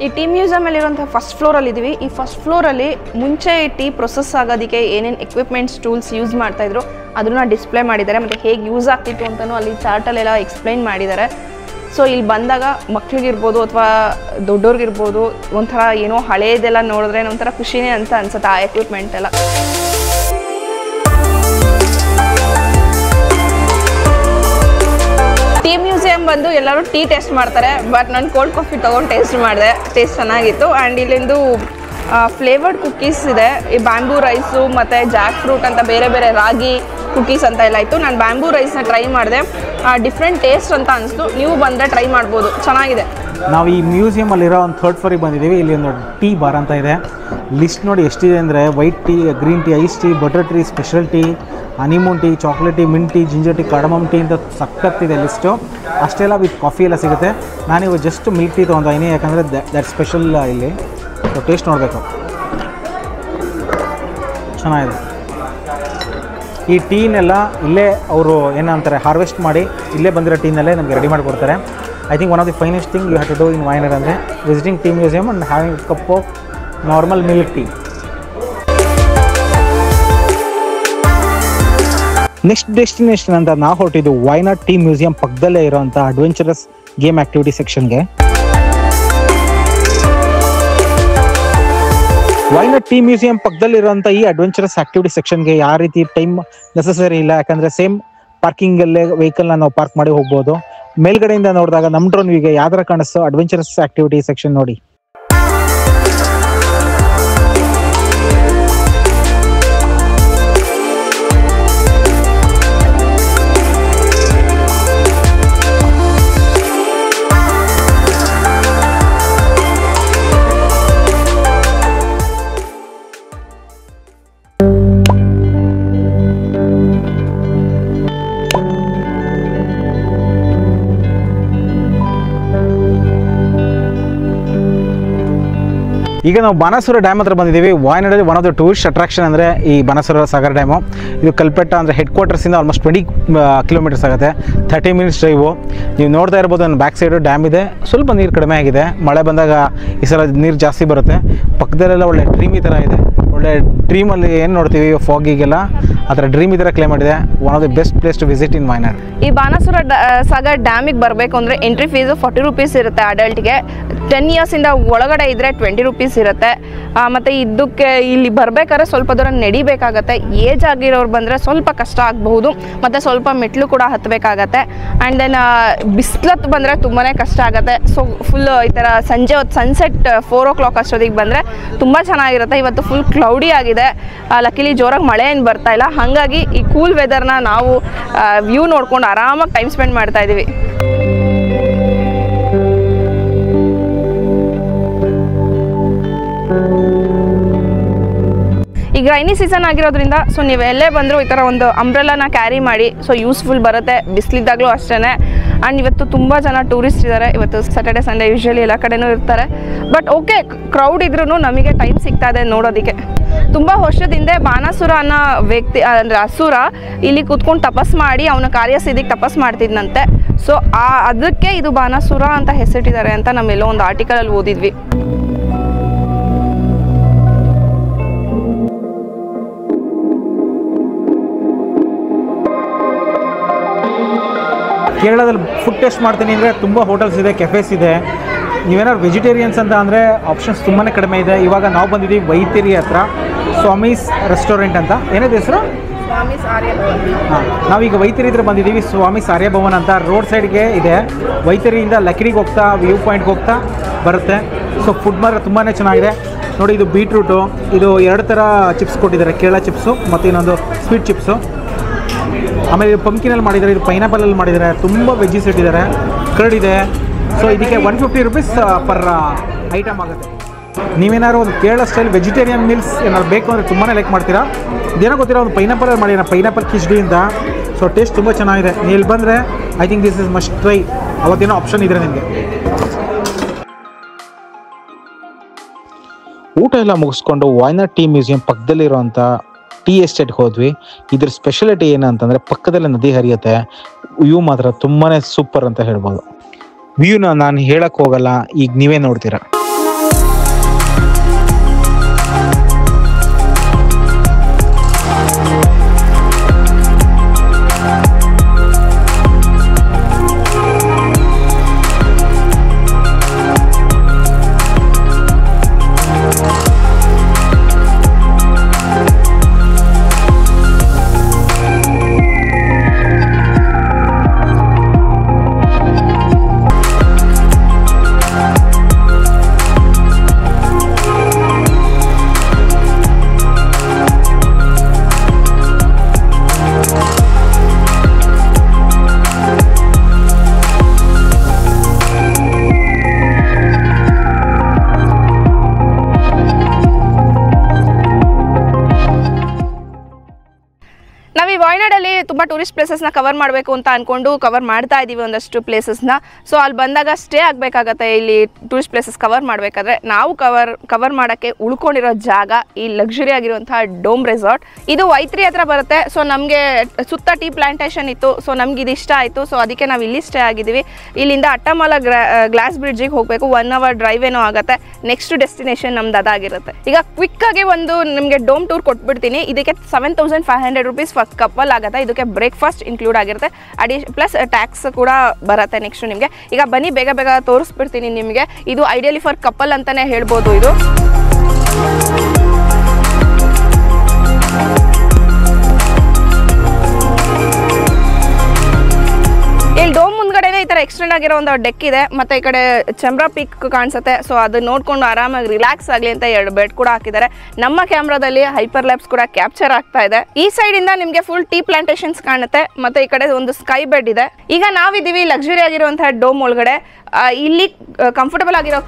ಈ ಟೀ ಮ್ಯೂಸಿಯಮಲ್ಲಿರುವಂಥ ಫಸ್ಟ್ ಫ್ಲೋರಲ್ಲಿ ಇದ್ದೀವಿ. ಈ ಫಸ್ಟ್ ಫ್ಲೋರಲ್ಲಿ ಮುಂಚೆ ಟೀ ಪ್ರೊಸೆಸ್ ಆಗೋದಕ್ಕೆ ಏನೇನು ಎಕ್ವಿಪ್ಮೆಂಟ್ಸ್ ಟೂಲ್ಸ್ ಯೂಸ್ ಮಾಡ್ತಾಯಿದ್ರು ಅದನ್ನು ಡಿಸ್ಪ್ಲೇ ಮಾಡಿದ್ದಾರೆ. ಮತ್ತು ಹೇಗೆ ಯೂಸ್ ಆಗ್ತಿತ್ತು ಅಂತಲೂ ಅಲ್ಲಿ ಚಾರ್ಟಲ್ಲೆಲ್ಲ ಎಕ್ಸ್ಪ್ಲೈನ್ ಮಾಡಿದ್ದಾರೆ. ಸೊ ಇಲ್ಲಿ ಬಂದಾಗ ಮಕ್ಳಿಗಿರ್ಬೋದು ಅಥವಾ ದೊಡ್ಡವ್ರಿಗಿರ್ಬೋದು ಒಂಥರ ಏನೋ ಹಳೇದೆಲ್ಲ ನೋಡಿದ್ರೆ ಒಂಥರ ಖುಷಿನೇ ಅಂತ ಅನ್ಸುತ್ತೆ ಆ ಎಕ್ವಿಪ್ಮೆಂಟ್ ಎಲ್ಲ. ಟೀ ಮ್ಯೂಸಿಯಂ ಬಂದು ಎಲ್ಲರೂ ಟೀ ಟೇಸ್ಟ್ ಮಾಡ್ತಾರೆ, ಬಟ್ ನಾನು ಕೋಲ್ಡ್ ಕಾಫಿ ತೊಗೊಂಡು ಟೇಸ್ಟ್ ಮಾಡಿದೆ. ಟೇಸ್ಟ್ ಚೆನ್ನಾಗಿತ್ತು. ಆ್ಯಂಡ್ ಇಲ್ಲಿಂದು ಫ್ಲೇವರ್ಡ್ ಕುಕ್ಕೀಸ್ ಇದೆ. ಈ ಬ್ಯಾಂಬೂ ರೈಸು ಮತ್ತು ಜಾಕ್ ಫ್ರೂಟ್ ಅಂತ ಬೇರೆ ಬೇರೆ ರಾಗಿ ಕುಕ್ಕೀಸ್ ಅಂತ ಎಲ್ಲ ಇತ್ತು. ನಾನು ಬ್ಯಾಂಬೂ ರೈಸ್ನ ಟ್ರೈ ಮಾಡಿದೆ. ಡಿಫ್ರೆಂಟ್ ಟೇಸ್ಟ್ ಅಂತ ಅನಿಸ್ತು. ನೀವು ಬಂದರೆ ಟ್ರೈ ಮಾಡ್ಬೋದು, ಚೆನ್ನಾಗಿದೆ. ನಾವು ಈ ಮ್ಯೂಸಿಯಮಲ್ಲಿರೋ ಒಂದು 3rd ಫ್ಲೋರಿಗೆ ಬಂದಿದ್ದೀವಿ. ಇಲ್ಲಿ ಒಂದು ಟೀ ಬಾರ್ ಅಂತ ಇದೆ. ಲಿಸ್ಟ್ ನೋಡಿ ಎಷ್ಟಿದೆ ಅಂದರೆ white tea, green tea, ice tea, butter tea, special tea, honeymoon tea, chocolate tea, mint tea, ginger tea, cardamom tea ಅಂತ ಸಖತ್ತಿದೆ ಲಿಸ್ಟು. ಅಷ್ಟೆಲ್ಲ ವಿತ್ ಕಾಫಿ ಎಲ್ಲ ಸಿಗುತ್ತೆ. ನಾನಿವಾಗ ಜಸ್ಟ್ ಮಿಲ್ಕ್ ಟೀ ತೊಗೊಂಡಿದ್ದೀನಿ, ಯಾಕಂದರೆ ದಟ್ ಸ್ಪೆಷಲ್ ಇಲ್ಲಿ. ಸೊ ಟೇಸ್ಟ್ ನೋಡಬೇಕು, ಚೆನ್ನಾಗಿದೆ. ಈ ಟೀನೆಲ್ಲ ಇಲ್ಲೇ ಅವರು ಏನಂತಾರೆ ಹಾರ್ವೆಸ್ಟ್ ಮಾಡಿ ಇಲ್ಲೇ ಬಂದಿರೋ ಟೀನಲ್ಲೇ ನಮಗೆ ರೆಡಿ ಮಾಡಿಕೊಡ್ತಾರೆ. I think one of the finest thing you have to do in Wayanad ಅಂದರೆ visiting tea museum and having a cup of normal milk tea. Next destination ಅಂತ ನಾವು ಹೊರಟಿದ್ದು ವಾಯನಾಡ್ ಟೀ ಮ್ಯೂಸಿಯಂ ಪಕ್ಕದಲ್ಲೇ ಇರೋಂಥ ಅಡ್ವೆಂಚರಸ್ ಗೇಮ್ ಆಕ್ಟಿವಿಟಿ ಸೆಕ್ಷನ್ಗೆ. Wayanad tea museum ಪಕ್ಕದಲ್ಲಿರುವಂಥ ಈ adventurous activity ಸೆಕ್ಷನ್ಗೆ ಯಾವ ರೀತಿ ಟೈಮ್ ನೆಸಸರಿ ಇಲ್ಲ, ಯಾಕಂದರೆ ಸೇಮ್ ಪಾರ್ಕಿಂಗಲ್ಲೇ ವೆಹಿಕಲ್ನ ನಾವು ಪಾರ್ಕ್ ಮಾಡಿ ಹೋಗ್ಬೋದು. ಮೇಲ್ಗಡೆಯಿಂದ ನೋಡಿದಾಗ ನಮ್ಮ ಡ್ರೋನ್ ವ್ಯೂಗೆ ಯಾವ ಥರ ಕಾಣಿಸ್ತೋ ಅಡ್ವೆಂಚರಸ್ ಆಕ್ಟಿವಿಟಿ ಸೆಕ್ಷನ್ ನೋಡಿ. ಈಗ ನಾವು ಬಾಣಾಸುರ ಡ್ಯಾಮ್ ಹತ್ರ ಬಂದಿದ್ದೀವಿ. ವಾಯನಾಡಲ್ಲಿ one of the tourist attraction ಅಂದರೆ ಈ ಬಾಣಾಸುರ ಸಾಗರ್ ಡ್ಯಾಮು. ಇದು ಕಲ್ಪೆಟ್ಟ ಅಂದರೆ ಹೆಡ್ ಕ್ವಾರ್ಟರ್ಸಿಂದ ಆಲ್ಮೋಸ್ಟ್ 20 ಕಿಲೋಮೀಟರ್ಸ್ ಆಗುತ್ತೆ, 30 ಮಿನಿಟ್ಸ್ ಡ್ರೈವು. ನೀವು ನೋಡ್ತಾ ಇರ್ಬೋದು ನನ್ನ ಬ್ಯಾಕ್ ಸೈಡು ಡ್ಯಾಮ್ ಇದೆ. ಸ್ವಲ್ಪ ನೀರು ಕಡಿಮೆ ಆಗಿದೆ, ಮಳೆ ಬಂದಾಗ ಈ ಸಲ ನೀರು ಜಾಸ್ತಿ ಬರುತ್ತೆ. ಪಕ್ಕದಲ್ಲೆಲ್ಲ ಒಳ್ಳೆ ಡ್ರೀಮಿ ಥರ ಇದೆ. ಒಳ್ಳೆ ಡ್ರೀಮಲ್ಲಿ ಏನು ನೋಡ್ತೀವಿ ಫಾಗಿಗೆಲ್ಲ ಆ ಥರ ಡ್ರೀಮ್ ಈ ಥರ ಕ್ಲೇಮ್ ಮಾಡಿದೆ. One of the best place to visit in Wayanad. ಈ ಬಾಣಾಸುರ ಸಾಗರ್ ಡ್ಯಾಮಿಗೆ ಬರಬೇಕು ಅಂದರೆ ಎಂಟ್ರಿ ಫೀಸು 40 ರೂಪೀಸ್ ಇರುತ್ತೆ ಅಡಲ್ಟ್ಗೆ. 10 ಇಯರ್ಸಿಂದ ಒಳಗಡೆ ಇದ್ದರೆ 20 ರೂಪೀಸ್ ಇರುತ್ತೆ. ಮತ್ತು ಇದಕ್ಕೆ ಇಲ್ಲಿ ಬರಬೇಕಾದ್ರೆ ಸ್ವಲ್ಪ ದೂರ ನಡಿಬೇಕಾಗತ್ತೆ. ಏಜ್ ಆಗಿರೋರು ಬಂದರೆ ಸ್ವಲ್ಪ ಕಷ್ಟ ಆಗಬಹುದು, ಮತ್ತು ಸ್ವಲ್ಪ ಮೆಟ್ಲು ಕೂಡ ಹತ್ತಬೇಕಾಗತ್ತೆ. ಆ್ಯಂಡ್ ದೆನ್ ಬಿಸಿಲತ್ತು ಬಂದರೆ ತುಂಬಾ ಕಷ್ಟ ಆಗುತ್ತೆ. ಸೊ ಫುಲ್ ಈ ಥರ ಸಂಜೆ ಹೊತ್ತು ಸನ್ಸೆಟ್ 4 o'clock ಅಷ್ಟೊತ್ತಿಗೆ ಬಂದರೆ ತುಂಬ ಚೆನ್ನಾಗಿರುತ್ತೆ. ಇವತ್ತು ಫುಲ್ ಕ್ಲೌಡಿ ಆಗಿದೆ, ಲಕ್ಕಿಲಿ ಜೋರಾಗಿ ಮಳೆ ಏನು ಬರ್ತಾ ಇಲ್ಲ. ಹಾಗಾಗಿ ಈ ಕೂಲ್ ವೆದರ್ನ ನಾವು ವ್ಯೂ ನೋಡ್ಕೊಂಡು ಆರಾಮಾಗಿ ಟೈಮ್ ಸ್ಪೆಂಡ್ ಮಾಡ್ತಾ ಇದ್ದೀವಿ. ಈಗ ರೈನಿ ಸೀಸನ್ ಆಗಿರೋದ್ರಿಂದ ಸೊ ನೀವು ಎಲ್ಲೇ ಬಂದರೂ ಈ ಥರ ಒಂದು ಅಂಬ್ರೆಲಾನ ಕ್ಯಾರಿ ಮಾಡಿ, ಸೊ ಯೂಸ್ಫುಲ್ ಬರುತ್ತೆ ಬಿಸಿಲಿದ್ದಾಗಲೂ ಅಷ್ಟೇ. ಆ್ಯಂಡ್ ಇವತ್ತು ತುಂಬ ಜನ ಟೂರಿಸ್ಟ್ ಇದ್ದಾರೆ. ಇವತ್ತು ಸ್ಯಾಟರ್ಡೆ ಸಂಡೇ ಯೂಶ್ವಲಿ ಎಲ್ಲ ಕಡೆನೂ ಇರ್ತಾರೆ. ಬಟ್ ಓಕೆ, ಕ್ರೌಡ್ ಇದ್ರೂ ನಮಗೆ ಟೈಮ್ ಸಿಗ್ತಾ ಇದೆ ನೋಡೋದಕ್ಕೆ. ತುಂಬ ವರ್ಷದಿಂದ ಬಾಣಾಸುರ ಅನ್ನೋ ವ್ಯಕ್ತಿ ಅಂದರೆ ಅಸುರ ಇಲ್ಲಿ ಕೂತ್ಕೊಂಡು ತಪಸ್ ಮಾಡಿ ಅವನ ಕಾರ್ಯಸಿದ್ಧಿಗೆ ತಪಸ್ ಮಾಡ್ತಿದ್ನಂತೆ. ಸೊ ಅದಕ್ಕೆ ಇದು ಬಾಣಾಸುರ ಅಂತ ಹೆಸರಿಟ್ಟಿದ್ದಾರೆ ಅಂತ ನಮ್ಮೆಲ್ಲೋ ಒಂದು ಆರ್ಟಿಕಲಲ್ಲಿ ಓದಿದ್ವಿ. ಕೇರಳದಲ್ಲಿ ಫುಡ್ ಟೇಸ್ಟ್ ಮಾಡ್ತೀನಿ ಅಂದರೆ ತುಂಬ ಹೋಟೆಲ್ಸ್ ಇದೆ, ಕೆಫೇಸ್ ಇದೆ. ನೀವೇನಾದ್ರು ವೆಜಿಟೇರಿಯನ್ಸ್ ಅಂತ ಅಂದರೆ ಆಪ್ಷನ್ಸ್ ತುಂಬಾ ಕಡಿಮೆ ಇದೆ. ಇವಾಗ ನಾವು ಬಂದಿದ್ದೀವಿ ವೈತಿರಿ ಹತ್ರ, ಸ್ವಾಮೀಸ್ ರೆಸ್ಟೋರೆಂಟ್ ಅಂತ. ಏನಿದೆ ಹೆಸರು? ಸ್ವಾಮೀಸ್ ಆರ್ಯಭವನ್. ಹಾಂ, ನಾವೀಗ ವೈತಿರಿ ಹತ್ರ ಬಂದಿದ್ದೀವಿ. ಸ್ವಾಮೀಸ್ ಆರ್ಯಭವನ್ ಅಂತ ರೋಡ್ ಸೈಡ್ಗೆ ಇದೆ. ವೈತಿರಿಯಿಂದ ಲಕ್ಕಿಡಿಗೆ ಹೋಗ್ತಾ ವ್ಯೂ ಪಾಯಿಂಟ್ಗೆ ಹೋಗ್ತಾ ಬರುತ್ತೆ. ಸೊ ಫುಡ್ ಮಾತ್ರ ತುಂಬಾ ಚೆನ್ನಾಗಿದೆ. ನೋಡಿ, ಇದು ಬೀಟ್ರೂಟು, ಇದು 2 ಥರ ಚಿಪ್ಸ್ ಕೊಟ್ಟಿದ್ದಾರೆ, ಕೇರಳ ಚಿಪ್ಸು ಮತ್ತು ಇನ್ನೊಂದು ಸ್ವೀಟ್ ಚಿಪ್ಸು. ಆಮೇಲೆ ಇದು ಪಂಪ್ಕಿನಲ್ಲಿ ಮಾಡಿದ್ದಾರೆ, ಇದು ಪೈನಾಪಲಲ್ಲಿ ಮಾಡಿದ್ದಾರೆ. ತುಂಬ ವೆಜ್ಜೀಸ್ ಇಟ್ಟಿದ್ದಾರೆ, ಕರ್ಡ್ ಇದೆ. ಸೊ ಇದಕ್ಕೆ 150 ರೂಪೀಸ್ ಪರ್ ಐಟಮ್ ಆಗುತ್ತೆ. ನೀವೇನಾದ್ರು ಒಂದು ಕೇರಳ ಸ್ಟೈಲ್ ವೆಜಿಟೇರಿಯನ್ ಮೀಲ್ಸ್ ಏನಾದ್ರು ಬೇಕು ಅಂದರೆ ತುಂಬಾ ಲೈಕ್ ಮಾಡ್ತೀರಾ. ಇದೇನೋ ಗೊತ್ತಿರೋ ಒಂದು ಪೈನಾಪಲಲ್ಲಿ ಮಾಡಿದ್ದಾರೆ, ಪೈನಾಪಲ್ ಕಿಚಡಿಯಿಂದ. ಸೊ ಟೇಸ್ಟ್ ತುಂಬ ಚೆನ್ನಾಗಿದೆ. ನೀವು ಇಲ್ಲಿ ಬಂದರೆ I think this is must try. ಅವತ್ತೇನೋ ಆಪ್ಷನ್ ಇದೆ ನಿಮಗೆ. ಊಟ ಎಲ್ಲ ಮುಗಿಸ್ಕೊಂಡು ವಾಯನಾಡ್ ಟೀ ಮ್ಯೂಸಿಯಂ ಪಕ್ಕದಲ್ಲಿರುವಂಥ ಟೀ ಎಸ್ಟೇಟ್ಗೆ ಹೋದ್ವಿ. ಇದ್ರ ಸ್ಪೆಷಾಲಿಟಿ ಏನಂತಂದರೆ ಪಕ್ಕದಲ್ಲೇ ನದಿ ಹರಿಯುತ್ತೆ. ವ್ಯೂ ಮಾತ್ರ ತುಂಬಾ ಸೂಪರ್ ಅಂತ ಹೇಳ್ಬೋದು. ವ್ಯೂನ ನಾನು ಹೇಳಕ್ಕೆ ಹೋಗಲ್ಲ, ಈಗ ನೀವೇ ನೋಡ್ತೀರಾ. ನಾವು ಈ ವಾಯನಾಡಲ್ಲಿ ತುಂಬ ಟೂರಿಸ್ಟ್ ಪ್ಲೇಸಸ್ನ ಕವರ್ ಮಾಡಬೇಕು ಅಂತ ಅಂದ್ಕೊಂಡು ಕವರ್ ಮಾಡ್ತಾ ಇದ್ದೀವಿ ಒಂದಷ್ಟು ಪ್ಲೇಸಸ್ನ. ಸೊ ಅಲ್ಲಿ ಬಂದಾಗ ಸ್ಟೇ ಆಗಬೇಕಾಗತ್ತೆ. ಇಲ್ಲಿ ಟೂರಿಸ್ಟ್ ಪ್ಲೇಸಸ್ ಕವರ್ ಮಾಡಬೇಕಾದ್ರೆ ನಾವು ಕವರ್ ಮಾಡೋಕ್ಕೆ ಉಳ್ಕೊಂಡಿರೋ ಜಾಗ ಈ ಲಕ್ಸುರಿ ಆಗಿರುವಂತಹ ಡೋಮ್ ರೆಸಾರ್ಟ್. ಇದು ವೈತಿರಿ ಹತ್ರ ಬರುತ್ತೆ. ಸೊ ನಮಗೆ ಸುತ್ತ ಟೀ ಪ್ಲಾಂಟೇಶನ್ ಇತ್ತು. ಸೊ ನಮ್ಗೆ ಇದು ಇಷ್ಟ ಆಯಿತು. ಸೊ ಅದಕ್ಕೆ ನಾವು ಇಲ್ಲಿ ಸ್ಟೇ ಆಗಿದ್ದೀವಿ. ಇಲ್ಲಿಂದ ಅಟ್ಟಮಾಲ ಗ್ಲಾಸ್ ಬ್ರಿಡ್ಜಿಗೆ ಹೋಗಬೇಕು. 1 hour ಡ್ರೈವ್ ಏನೋ ಆಗುತ್ತೆ. ನೆಕ್ಸ್ಟ್ ಡೆಸ್ಟಿನೇಷನ್ ನಮ್ದು ಅದಾಗಿರುತ್ತೆ. ಈಗ ಕ್ವಿಕ್ಕಾಗಿ ಒಂದು ನಿಮಗೆ ಡೋಮ್ ಟೂರ್ ಕೊಟ್ಬಿಡ್ತೀನಿ. ಇದಕ್ಕೆ 7500 ರೂಪೀಸ್ ಫಸ್ಟ್ ಕಪಲ್ ಆಗುತ್ತೆ. ಇದಕ್ಕೆ ಬ್ರೇಕ್ಫಾಸ್ಟ್ ಇನ್ಕ್ಲೂಡ್ ಆಗಿರುತ್ತೆ, ಪ್ಲಸ್ ಟ್ಯಾಕ್ಸ್ ಕೂಡ ಬರುತ್ತೆ ನೆಕ್ಸ್ಟ್ ನಿಮಗೆ. ಈಗ ಬನ್ನಿ ಬೇಗ ಬೇಗ ತೋರಿಸ್ಬಿಡ್ತೀನಿ ನಿಮಗೆ. ಇದು ಐಡಿಯಲಿ ಫಾರ್ ಕಪಲ್ ಅಂತಾನೆ ಹೇಳ್ಬೋದು. ಇದು ಇಲ್ಲಿ ಡೋಮ್ ಮುಂದ್ಗಡೆನೆ ಈ ತರ ಎಕ್ಸ್ಟೆಂಡ್ ಆಗಿರೋ ಒಂದು ಡೆಕ್ ಇದೆ. ಮತ್ತೆ ಈ ಕಡೆ ಚಂಬ್ರಾ ಪೀಕ್ ಕಾಣಿಸುತ್ತೆ. ಸೊ ಅದನ್ನ ನೋಡ್ಕೊಂಡು ಆರಾಮಾಗಿ ರಿಲ್ಯಾಕ್ಸ್ ಆಗಲಿ ಅಂತ 2 ಬೆಡ್ ಕೂಡ ಹಾಕಿದ್ದಾರೆ. ನಮ್ಮ ಕ್ಯಾಮ್ರಾದಲ್ಲಿ ಹೈಪರ್ ಲ್ಯಾಬ್ಸ್ ಕೂಡ ಕ್ಯಾಪ್ಚರ್ ಆಗ್ತಾ ಇದೆ. ಈ ಸೈಡ್ ಇಂದ ನಿಮಗೆ ಫುಲ್ ಟೀ ಪ್ಲಾಂಟೇಶನ್ಸ್ ಕಾಣುತ್ತೆ. ಮತ್ತೆ ಈ ಕಡೆ ಒಂದು ಸ್ಕೈ ಬೆಡ್ ಇದೆ. ಈಗ ನಾವಿದ್ದೀವಿ ಲಕ್ಸುರಿ ಆಗಿರುವಂತಹ ಡೋಮ್ ಒಳಗಡೆ. ಇಲ್ಲಿ ಕಂಫರ್ಟಬಲ್ ಆಗಿರೋ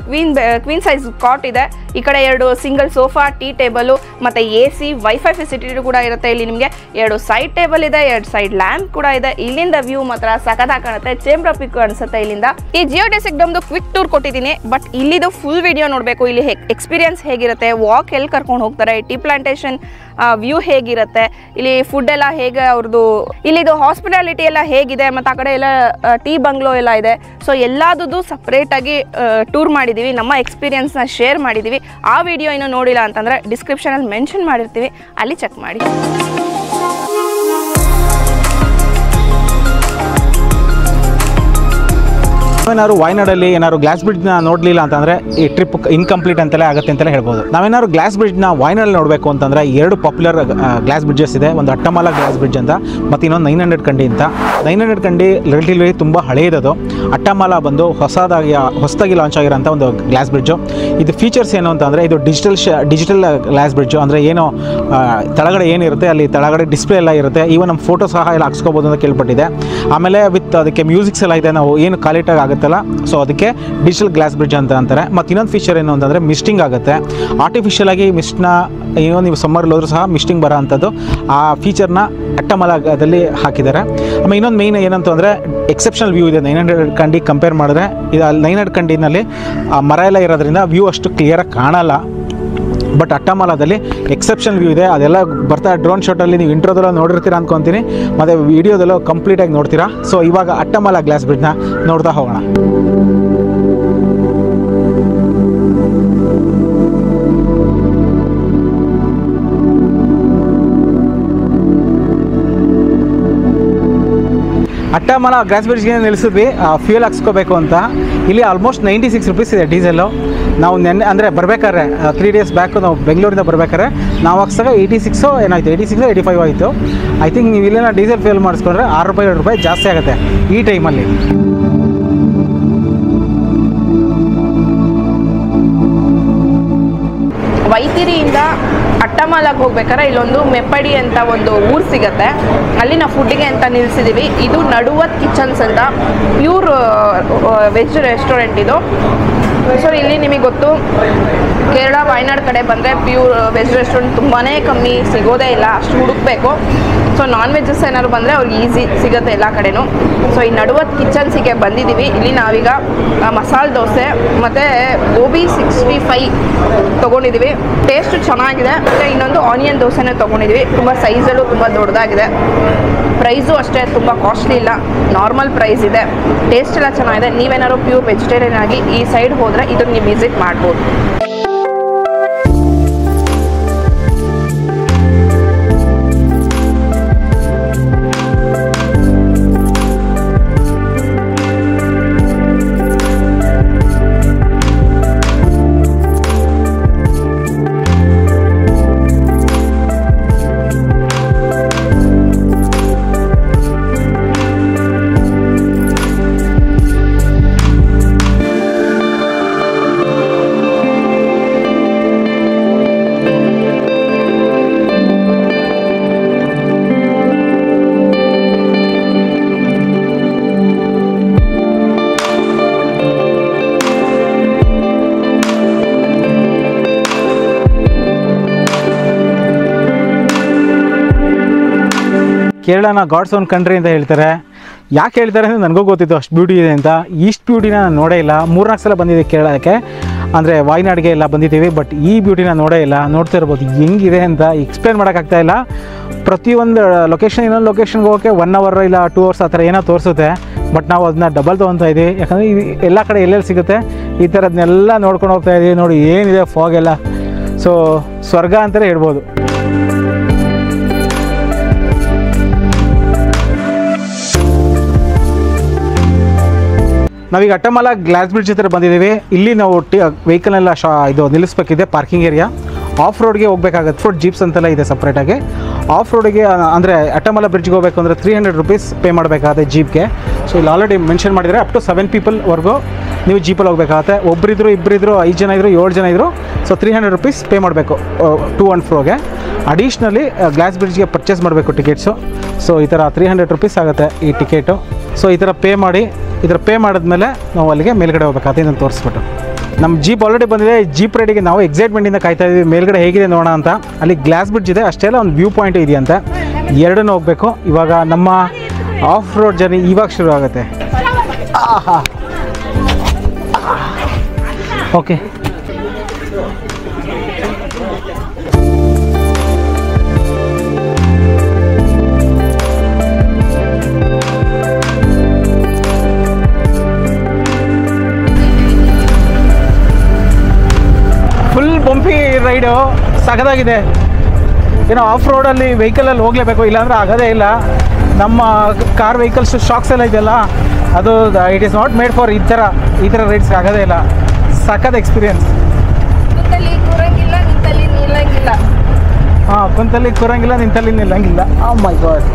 ಕ್ವೀನ್ ಸೈಜ್ ಕಾಟ್ ಇದೆ. ಈ ಕಡೆ 2 ಸಿಂಗಲ್ ಸೋಫಾ, ಟೀ ಟೇಬಲು, ಮತ್ತೆ AC, ವೈಫೈ ಫೆಸಿಲಿಟಿ ಕೂಡ ಇರುತ್ತೆ. ಇಲ್ಲಿ ನಿಮಗೆ 2 ಸೈಡ್ ಟೇಬಲ್ ಇದೆ, 2 ಸೈಡ್ ಲ್ಯಾಂಪ್ ಕೂಡ ಇದೆ. ಇಲ್ಲಿಂದ ವ್ಯೂ ಮಾತ್ರ ಸಖತ್ತಾಗಿ ಕಾಣುತ್ತೆ. ಚೇಂಬ್ರಾ ಪಿಕ್ ಅನ್ಸುತ್ತೆ ಇಲ್ಲಿಂದ. ಈ ಜಿಯೋಡೆಸಿಕ್ ಡಮ್ದು ಕ್ವಿಕ್ ಟೂರ್ ಕೊಟ್ಟಿದ್ದೀನಿ, ಬಟ್ ಇಲ್ಲಿದು ಫುಲ್ ವಿಡಿಯೋ ನೋಡಬೇಕು. ಇಲ್ಲಿ ಎಕ್ಸ್ಪೀರಿಯನ್ಸ್ ಹೇಗಿರುತ್ತೆ, ವಾಕ್ ಎಲ್ಲಿ ಕರ್ಕೊಂಡು ಹೋಗ್ತಾರೆ, ಟೀ ಪ್ಲಾಂಟೇಶನ್ ವ್ಯೂ ಹೇಗಿರುತ್ತೆ, ಇಲ್ಲಿ ಫುಡ್ ಎಲ್ಲ ಹೇಗೆ ಅವ್ರದ್ದು, ಇಲ್ಲಿದು ಹಾಸ್ಪಿಟಾಲಿಟಿ ಎಲ್ಲ ಹೇಗಿದೆ, ಮತ್ತು ಆ ಕಡೆ ಎಲ್ಲ ಟೀ ಬಂಗ್ಲೋ ಎಲ್ಲ ಇದೆ. ಸೊ ಎಲ್ಲದೂ ಸಪ್ರೇಟಾಗಿ ಟೂರ್ ಮಾಡಿದ್ದೀವಿ, ನಮ್ಮ ಎಕ್ಸ್ಪೀರಿಯನ್ಸ್ನ ಶೇರ್ ಮಾಡಿದ್ದೀವಿ. ಆ ವಿಡಿಯೋ ಇನ್ನೂ ನೋಡಿಲ್ಲ ಅಂತಂದರೆ ಡಿಸ್ಕ್ರಿಪ್ಷನಲ್ಲಿ ಮೆನ್ಷನ್ ಮಾಡಿರ್ತೀವಿ, ಅಲ್ಲಿ ಚೆಕ್ ಮಾಡಿ. ನಾವೇನಾದ್ರು ವಾಯ್ನಾಡಲ್ಲಿ ಏನಾದ್ರು ಗ್ಲಾಸ್ ಬ್ರಿಡ್ಜ್ನ ನೋಡಲಿಲ್ಲ ಅಂತಂದರೆ ಈ ಟ್ರಿಪ್ ಇನ್ಕಂಪ್ಲೀಟ್ ಅಂತಲೇ ಆಗುತ್ತೆ ಅಂತಲೇ ಹೇಳ್ಬೋದು. ನಾವೇನಾದ್ರು ಗ್ಲಾಸ್ ಬ್ರಿಡ್ಜ್ನ ವಾಯ್ನಾಡಲ್ಲಿ ನೋಡಬೇಕು ಅಂತಂದರೆ 2 ಪಾಪ್ಯುಲರ್ ಗ್ಲಾಸ್ ಬ್ರಿಡ್ಜಸ್ ಇದೆ. ಒಂದು ಅಟ್ಟಮಾಲ ಗ್ಲಾಸ್ ಬ್ರಿಡ್ಜ್ ಅಂತ, ಮತ್ತು ಇನ್ನೊಂದು 900 ಕಂಡಿ ಅಂತ. 900 ಕಂಡಿ ರಿಲೇಟಿವ್ಲಿ ತುಂಬ ಹಳೆಯದದು. ಅಟ್ಟಮಾಲ ಬಂದು ಹೊಸದಾಗಿ ಲಾಂಚ್ ಆಗಿರೋಂಥ ಒಂದು ಗ್ಲಾಸ್ ಬ್ರಿಡ್ಜು. ಇದು ಫೀಚರ್ಸ್ ಏನು ಅಂತಂದರೆ ಇದು ಡಿಜಿಟಲ್ ಗ್ಲಾಸ್ ಬ್ರಿಡ್ಜು. ಅಂದರೆ ಏನು ತಳಗಡೆ ಏನಿರುತ್ತೆ ಅಲ್ಲಿ ತಳಗಡೆ ಡಿಸ್ಪ್ಲೇ ಎಲ್ಲ ಇರುತ್ತೆ. ಈವನ್ ನಮ್ಮ ಫೋಟೋ ಸಹ ಎಲ್ಲ ಹಾಕ್ಸ್ಕೋಬೋದು ಅಂತ ಕೇಳ್ಪಟ್ಟಿದೆ. ಆಮೇಲೆ ವಿತ್ ಅದಕ್ಕೆ ಮ್ಯೂಸಿಕ್ಸ್ ಎಲ್ಲ ಇದೆ. ನಾವು ಏನು ಕಾಲಿಟಾಗಿ ಆಗುತ್ತಲ್ಲ, ಸೊ ಅದಕ್ಕೆ ಡಿಜಿಟಲ್ ಗ್ಲಾಸ್ ಬ್ರಿಡ್ಜ್ ಅಂತ ಅಂತಾರೆ. ಮತ್ತು ಇನ್ನೊಂದು ಫೀಚರ್ ಏನು ಅಂತಂದರೆ ಮಿಸ್ಟಿಂಗ್ ಆಗುತ್ತೆ. ಆರ್ಟಿಫಿಷಿಯಲ್ ಆಗಿ ಮಿಸ್ಟ್ನ ಏನೋ ನೀವು ಸಮ್ಮರಲ್ಲಿ ಹೋದ್ರೂ ಸಹ ಮಿಸ್ಟಿಂಗ್ ಬರೋ ಅಂಥದ್ದು ಆ ಫೀಚರ್ನ ಅಟ್ಟಮಲದಲ್ಲಿ ಹಾಕಿದ್ದಾರೆ. ಆಮೇಲೆ ಇನ್ನೊಂದು ಮೇಯ್ನ್ ಏನಂತಂದರೆ ಎಕ್ಸೆಪ್ಷನಲ್ ವ್ಯೂ ಇದೆ 900 ಕಂಡಿ ಕಂಪೇರ್ ಮಾಡಿದ್ರೆ. ಇದು 900 ಕಂಡಿನಲ್ಲಿ ಮರ ಎಲ್ಲ ಇರೋದ್ರಿಂದ ವ್ಯೂ ಅಷ್ಟು ಕ್ಲಿಯರಾಗಿ ಕಾಣಲ್ಲ. ಬಟ್ ಅಟ್ಟಮಾಲದಲ್ಲಿ ಎಕ್ಸೆಪ್ಷನ್ ವ್ಯೂ ಇದೆ. ಅದೆಲ್ಲ ಬರ್ತಾ ಡ್ರೋನ್ ಶಾಟಲ್ಲಿ ನೀವು ಇಂಟ್ರೋದೆಲ್ಲ ನೋಡಿರ್ತೀರಾ ಅಂದ್ಕೊತೀನಿ, ಮತ್ತು ವೀಡಿಯೋದೆಲ್ಲ ಕಂಪ್ಲೀಟಾಗಿ ನೋಡ್ತೀರಾ. ಸೊ ಇವಾಗ ಅಟ್ಟಮಾಲ ಗ್ಲಾಸ್ ಬ್ರಿಡ್ಜ್ನ ನೋಡ್ತಾ ಹೋಗೋಣ. ಅಟ್ಟಮಾಲ ಗ್ಲಾಸ್ ಬ್ರಿಡ್ಜ್ಗೆ ನಿಲ್ಲಿಸಿದ್ವಿ ಫ್ಯೂಯಲ್ ಹಾಕ್ಸ್ಕೋಬೇಕು ಅಂತ. ಇಲ್ಲಿ ಆಲ್ಮೋಸ್ಟ್ 96 ರೂಪೀಸ್ ಇದೆ ಡೀಸೆಲ್ಲು. ನಾವು ನೆನ್ನೆ ಅಂದರೆ ಬರಬೇಕಾದ್ರೆ 3 ಡೇಸ್ ಬ್ಯಾಕು ನಾವು ಬೆಂಗಳೂರಿಂದ ಬರಬೇಕಾದ್ರೆ ನಾವು ಹಾಕ್ಸಾಗ 86 ಏನಾಯಿತು, 86 85 ಆಯಿತು. ಐ ಥಿಂಕ್ ನೀವು ಇಲ್ಲೇನ ಡೀಸೆಲ್ ಫ್ಯೂಯಲ್ ಮಾಡಿಸ್ಕೊಂಡ್ರೆ 6 ರೂಪಾಯಿ 7 ರೂಪಾಯಿ ಜಾಸ್ತಿ ಆಗುತ್ತೆ ಈ ಟೈಮಲ್ಲಿ. ವೈತಿರಿಯಿಂದ ಅಟ್ಟಮಾಲಾಗೆ ಹೋಗ್ಬೇಕಾದ್ರೆ ಇಲ್ಲೊಂದು ಮೆಪ್ಪಡಿ ಅಂತ ಒಂದು ಊರು ಸಿಗುತ್ತೆ, ಅಲ್ಲಿ ನಾವು ಫುಡ್ಡಿಗೆ ಅಂತ ನಿಲ್ಲಿಸಿದ್ದೀವಿ. ಇದು ನಡುವತ್ ಕಿಚನ್ಸ್ ಅಂತ ಪ್ಯೂರ್ ವೆಜ್ ರೆಸ್ಟೋರೆಂಟ್ ಇದು. ಸೊ ಇಲ್ಲಿ ನಿಮಗೆ ಗೊತ್ತು, ಕೇರಳ ವಾಯ್ನಾಡ್ ಕಡೆ ಬಂದರೆ ಪ್ಯೂರ್ ವೆಜ್ ರೆಸ್ಟೋರೆಂಟ್ ತುಂಬಾ ಕಮ್ಮಿ, ಸಿಗೋದೇ ಇಲ್ಲ, ಅಷ್ಟು ಹುಡುಕಬೇಕು. ಸೊ ನಾನ್ ವೆಜ್ಜಸ್ ಏನಾದ್ರು ಬಂದರೆ ಅವ್ರಿಗೆ ಈಸಿ ಸಿಗುತ್ತೆ ಎಲ್ಲ ಕಡೆನೂ. ಸೊ ಈ ನಡುವತ್ ಕಿಚನ್ಸಿಗೆ ಬಂದಿದ್ದೀವಿ. ಇಲ್ಲಿ ನಾವೀಗ ಮಸಾಲೆ ದೋಸೆ ಮತ್ತು ಗೋಬಿ 65 ತೊಗೊಂಡಿದ್ದೀವಿ. ಟೇಸ್ಟು ಚೆನ್ನಾಗಿದೆ. ಮತ್ತು ಇನ್ನೊಂದು ಆನಿಯನ್ ದೋಸೆನೇ ತೊಗೊಂಡಿದ್ದೀವಿ. ತುಂಬ ಸೈಜಲ್ಲೂ ತುಂಬ ದೊಡ್ಡದಾಗಿದೆ. ಪ್ರೈಸು ಅಷ್ಟೇ ತುಂಬ ಕಾಸ್ಟ್ಲಿ ಇಲ್ಲ, ನಾರ್ಮಲ್ ಪ್ರೈಸ್ ಇದೆ. ಟೇಸ್ಟ್ ಎಲ್ಲ ಚೆನ್ನಾಗಿದೆ. ನೀವೇನಾದ್ರು ಪ್ಯೂರ್ ವೆಜಿಟೇರಿಯನ್ ಆಗಿ ಈ ಸೈಡ್ ಹೋದರೆ ಇದನ್ನು ನೀವು ವಿಸಿಟ್ ಮಾಡ್ಬೋದು. ಕೇರಳನ ಗಾಡ್ಸ್ ಓನ್ ಕಂಟ್ರಿ ಅಂತ ಹೇಳ್ತಾರೆ. ಯಾಕೆ ಹೇಳ್ತಾರೆ ಅಂದರೆ ನನಗೂ ಗೊತ್ತಿತ್ತು ಅಷ್ಟು ಬ್ಯೂಟಿ ಇದೆ ಅಂತ. ಇಷ್ಟು ಬ್ಯೂಟಿನ ನಾನು ನೋಡೇ ಇಲ್ಲ. 3-4 ಸಲ ಬಂದಿದ್ದೆ ಕೇರಳಕ್ಕೆ, ಅಂದರೆ ವಾಯ್ನಾಡ್ಗೆ ಎಲ್ಲ ಬಂದಿದ್ದೀವಿ. ಬಟ್ ಈ ಬ್ಯೂಟಿನ ನೋಡೇ ಇಲ್ಲ. ನೋಡ್ತಾ ಇರ್ಬೋದು ಹೆಂಗಿದೆ ಅಂತ ಎಕ್ಸ್ಪ್ಲೇನ್ ಮಾಡೋಕ್ಕಾಗ್ತಾ ಇಲ್ಲ. ಪ್ರತಿಯೊಂದು ಲೊಕೇಶನ್ ಇನ್ನೊಂದು ಲೊಕೇಶನ್ಗೆ ಹೋಗೋಕ್ಕೆ 1 ಅವರ್ ಇಲ್ಲ 2 ಅವರ್ಸ್ ಆ ಥರ ಏನೋ ತೋರಿಸುತ್ತೆ. ಬಟ್ ನಾವು ಅದನ್ನ ಡಬಲ್ ತೊಗೊತಾ ಇದ್ದೀವಿ, ಯಾಕಂದರೆ ಇದು ಎಲ್ಲ ಕಡೆ ಎಲ್ಲೆಲ್ಲಿ ಸಿಗುತ್ತೆ ಈ ಥರದನ್ನೆಲ್ಲ ನೋಡ್ಕೊಂಡು ಹೋಗ್ತಾ ಇದ್ದೀವಿ. ನೋಡಿ ಏನಿದೆ ಫಾಗ್ ಎಲ್ಲ, ಸೊ ಸ್ವರ್ಗ ಅಂತಲೇ ಹೇಳ್ಬೋದು. ನಾವೀಗ ಅಟ್ಟಮಾಲ ಗ್ಲಾಸ್ ಬ್ರಿಡ್ಜ್ ಹತ್ರ ಬಂದಿದ್ದೀವಿ. ಇಲ್ಲಿ ನಾವು ವೆಹಿಕಲ್ನೆಲ್ಲ ಇದು ನಿಲ್ಲಿಸ್ಬೇಕಿದೆ, ಪಾರ್ಕಿಂಗ್ ಏರಿಯಾ. ಆಫ್ ರೋಡ್ಗೆ ಹೋಗ್ಬೇಕಾಗತ್ತೆ. ಫುಡ್ ಜೀಪ್ಸ್ ಅಂತೆಲ್ಲ ಇದೆ ಸಪ್ರೇಟಾಗಿ. ಆಫ್ ರೋಡಿಗೆ ಅಂದರೆ ಅಟ್ಟಮಾಲ ಬ್ರಿಡ್ಜ್ಗೆ ಹೋಗಬೇಕು ಅಂದರೆ 300 ರೂಪೀಸ್ ಪೇ ಮಾಡಬೇಕಾಗುತ್ತೆ ಜೀಪ್ಗೆ. ಸೊ ಇಲ್ಲಿ ಆಲ್ರೆಡಿ ಮೆನ್ಷನ್ ಮಾಡಿದರೆ ಅಪ್ ಟು 7 ಪೀಪಲ್ವರೆಗೂ ನೀವು ಜೀಪಲ್ಲಿ ಹೋಗಬೇಕಾಗತ್ತೆ. ಒಬ್ಬರಿದ್ರು, ಇಬ್ಬರಿದ್ರು, 5 ಜನ ಇದ್ರು, 7 ಜನ ಇದ್ರು. ಸೊ 300 ರೂಪೀಸ್ ಪೇ ಮಾಡಬೇಕು ಟು ಆ್ಯಂಡ್ ಫ್ರೋಗೆ. ಅಡಿಷ್ನಲಿ ಗ್ಲಾಸ್ ಬ್ರಿಡ್ಜ್ಗೆ ಪರ್ಚೇಸ್ ಮಾಡಬೇಕು ಟಿಕೆಟ್ಸು. ಸೊ ಈ ಥರ 300 ರೂಪೀಸ್ ಆಗುತ್ತೆ ಈ ಟಿಕೆಟು. ಸೊ ಈ ಥರ ಪೇ ಮಾಡಿದ್ಮೇಲೆ ನಾವು ಅಲ್ಲಿಗೆ ಮೇಲ್ಗಡೆ ಹೋಗ್ಬೇಕಾಗುತ್ತೆ. ಇದನ್ನು ತೋರಿಸ್ಬಿಟ್ಟು ನಮ್ಮ ಜೀಪ್ ಆಲ್ರೆಡಿ ಬಂದಿದೆ. ಜೀಪ್ ರೈಡಿಗೆ ನಾವು ಎಕ್ಸೈಟ್ಮೆಂಟಿಂದ ಕಾಯ್ತಾ ಇದ್ದೀವಿ, ಮೇಲ್ಗಡೆ ಹೇಗಿದೆ ನೋಡೋಣ ಅಂತ. ಅಲ್ಲಿ ಗ್ಲಾಸ್ ಬ್ರಿಡ್ಜ್ ಇದೆ, ಅಷ್ಟೆಲ್ಲ ಒಂದು ವ್ಯೂ ಪಾಯಿಂಟ್ ಇದೆಯಂತೆ. ಎರಡನ್ನೂ ಹೋಗಬೇಕು. ಇವಾಗ ನಮ್ಮ ಆಫ್ ರೋಡ್ ಜರ್ನಿ ಇವಾಗ ಶುರು ಆಗುತ್ತೆ. ಓಕೆ. ಫುಲ್ ಬಂಪಿ ರೈಡು, ಸಖತ್ತಾಗಿದೆ. ಏನೋ ಆಫ್ ರೋಡಲ್ಲಿ ವೆಹಿಕಲಲ್ಲಿ ಹೋಗಲೇಬೇಕು, ಇಲ್ಲಾಂದರೆ ಆಗೋದೇ ಇಲ್ಲ. ನಮ್ಮ ಕಾರ್ ವೆಹಿಕಲ್ಸ್ ಶಾಕ್ಸ್ ಎಲ್ಲ ಇದೆಯಲ್ಲ, ಅದು it is not made for ಈ ಥರ ರೈಡ್ಸ್ ಆಗೋದೇ ಇಲ್ಲ. ಸಖತ್ ಎಕ್ಸ್ಪೀರಿಯನ್ಸ್. ಹಾಂ, ಕುಂತಲ್ಲಿ ಕೂರಂಗಿಲ್ಲ, ನಿಂತಲ್ಲಿ ನಿಲ್ಲಂಗಿಲ್ಲ. ಓ ಮೈ ಗಾಡ್.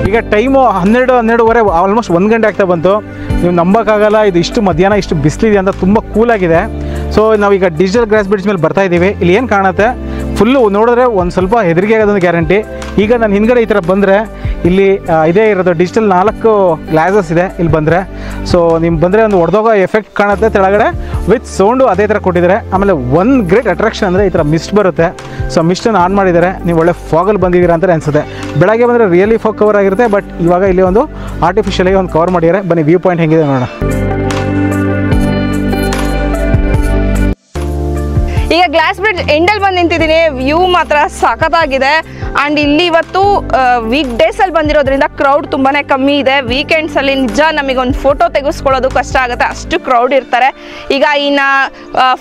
ಈಗ ಟೈಮು 12:30 ಆಲ್ಮೋಸ್ಟ್ 1 ಗಂಟೆ ಆಗ್ತಾ ಬಂತು. ನೀವು ನಂಬೋಕ್ಕಾಗಲ್ಲ, ಇದು ಇಷ್ಟು ಮಧ್ಯಾಹ್ನ ಇಷ್ಟು ಬಿಸಿಲಿದೆ ಅಂತ. ತುಂಬ ಕೂಲಾಗಿದೆ. ಸೊ ನಾವೀಗ ಡಿಜಿಟಲ್ ಗ್ಲಾಸ್ ಬ್ರಿಡ್ಜ್ ಮೇಲೆ ಬರ್ತಾ ಇದ್ದೀವಿ. ಇಲ್ಲಿ ಏನು ಕಾಣುತ್ತೆ, ಫುಲ್ಲು ನೋಡಿದ್ರೆ ಒಂದು ಸ್ವಲ್ಪ ಹೆದರಿಕೆ ಆಗೋದೊಂದು ಗ್ಯಾರಂಟಿ. ಈಗ ನಾನು ಹಿಂದ್ಗಡೆ ಈ ಥರ ಬಂದರೆ ಇಲ್ಲಿ ಇದೇ ಇರೋದು ಡಿಜಿಟಲ್ 4 ಗ್ಲಾಸಸ್ ಇದೆ ಇಲ್ಲಿ ಬಂದರೆ. ಸೊ ನಿಮ್ಮ ಬಂದರೆ ಒಂದು ಹೊಡೆದೋಗೋ ಎಫೆಕ್ಟ್ ಕಾಣುತ್ತೆ ತೆಳಗಡೆ, ವಿತ್ ಸೌಂಡು ಅದೇ ಥರ ಕೊಟ್ಟಿದ್ದಾರೆ. ಆಮೇಲೆ ಒಂದು ಗ್ರೇಟ್ ಅಟ್ರಾಕ್ಷನ್ ಅಂದರೆ ಈ ಥರ ಮಿಸ್ಟ್ ಬರುತ್ತೆ. ಸೊ ಮಿಸ್ಟನ್ನು ಆನ್ ಮಾಡಿದ್ದಾರೆ. ನೀವು ಒಳ್ಳೆ ಫಾಗಲ್ಲಿ ಬಂದಿದ್ದೀರಾ ಅಂತ ಅನಿಸುತ್ತೆ. ಬೆಳಗ್ಗೆ ಬಂದರೆ ರಿಯಲಿ ಫಾಗ್ ಕವರ್ ಆಗಿರುತ್ತೆ, ಬಟ್ ಇವಾಗ ಇಲ್ಲಿ ಒಂದು ಆರ್ಟಿಫಿಷಿಯಲಾಗಿ ಒಂದು ಕವರ್ ಮಾಡಿದ್ದಾರೆ. ಬನ್ನಿ ವ್ಯೂ ಪಾಯಿಂಟ್ ಹೆಂಗಿದೆ ನೋಡೋಣ. ಈಗ ಗ್ಲಾಸ್ ಬ್ರಿಡ್ಜ್ ಎಂಡಲ್ಲಿ ಬಂದು ನಿಂತಿದ್ದೀನಿ. ವ್ಯೂ ಮಾತ್ರ ಸಖತ್ತಾಗಿದೆ. ಆ್ಯಂಡ್ ಇಲ್ಲಿ ಇವತ್ತು ವೀಕ್ ಡೇಸಲ್ಲಿ ಬಂದಿರೋದ್ರಿಂದ ಕ್ರೌಡ್ ತುಂಬಾ ಕಮ್ಮಿ ಇದೆ. ವೀಕೆಂಡ್ಸಲ್ಲಿ ನಿಜ ನಮಗೊಂದು ಫೋಟೋ ತೆಗೆಸ್ಕೊಳ್ಳೋದು ಕಷ್ಟ ಆಗುತ್ತೆ, ಅಷ್ಟು ಕ್ರೌಡ್ ಇರ್ತಾರೆ. ಈಗ ಇನ್ನು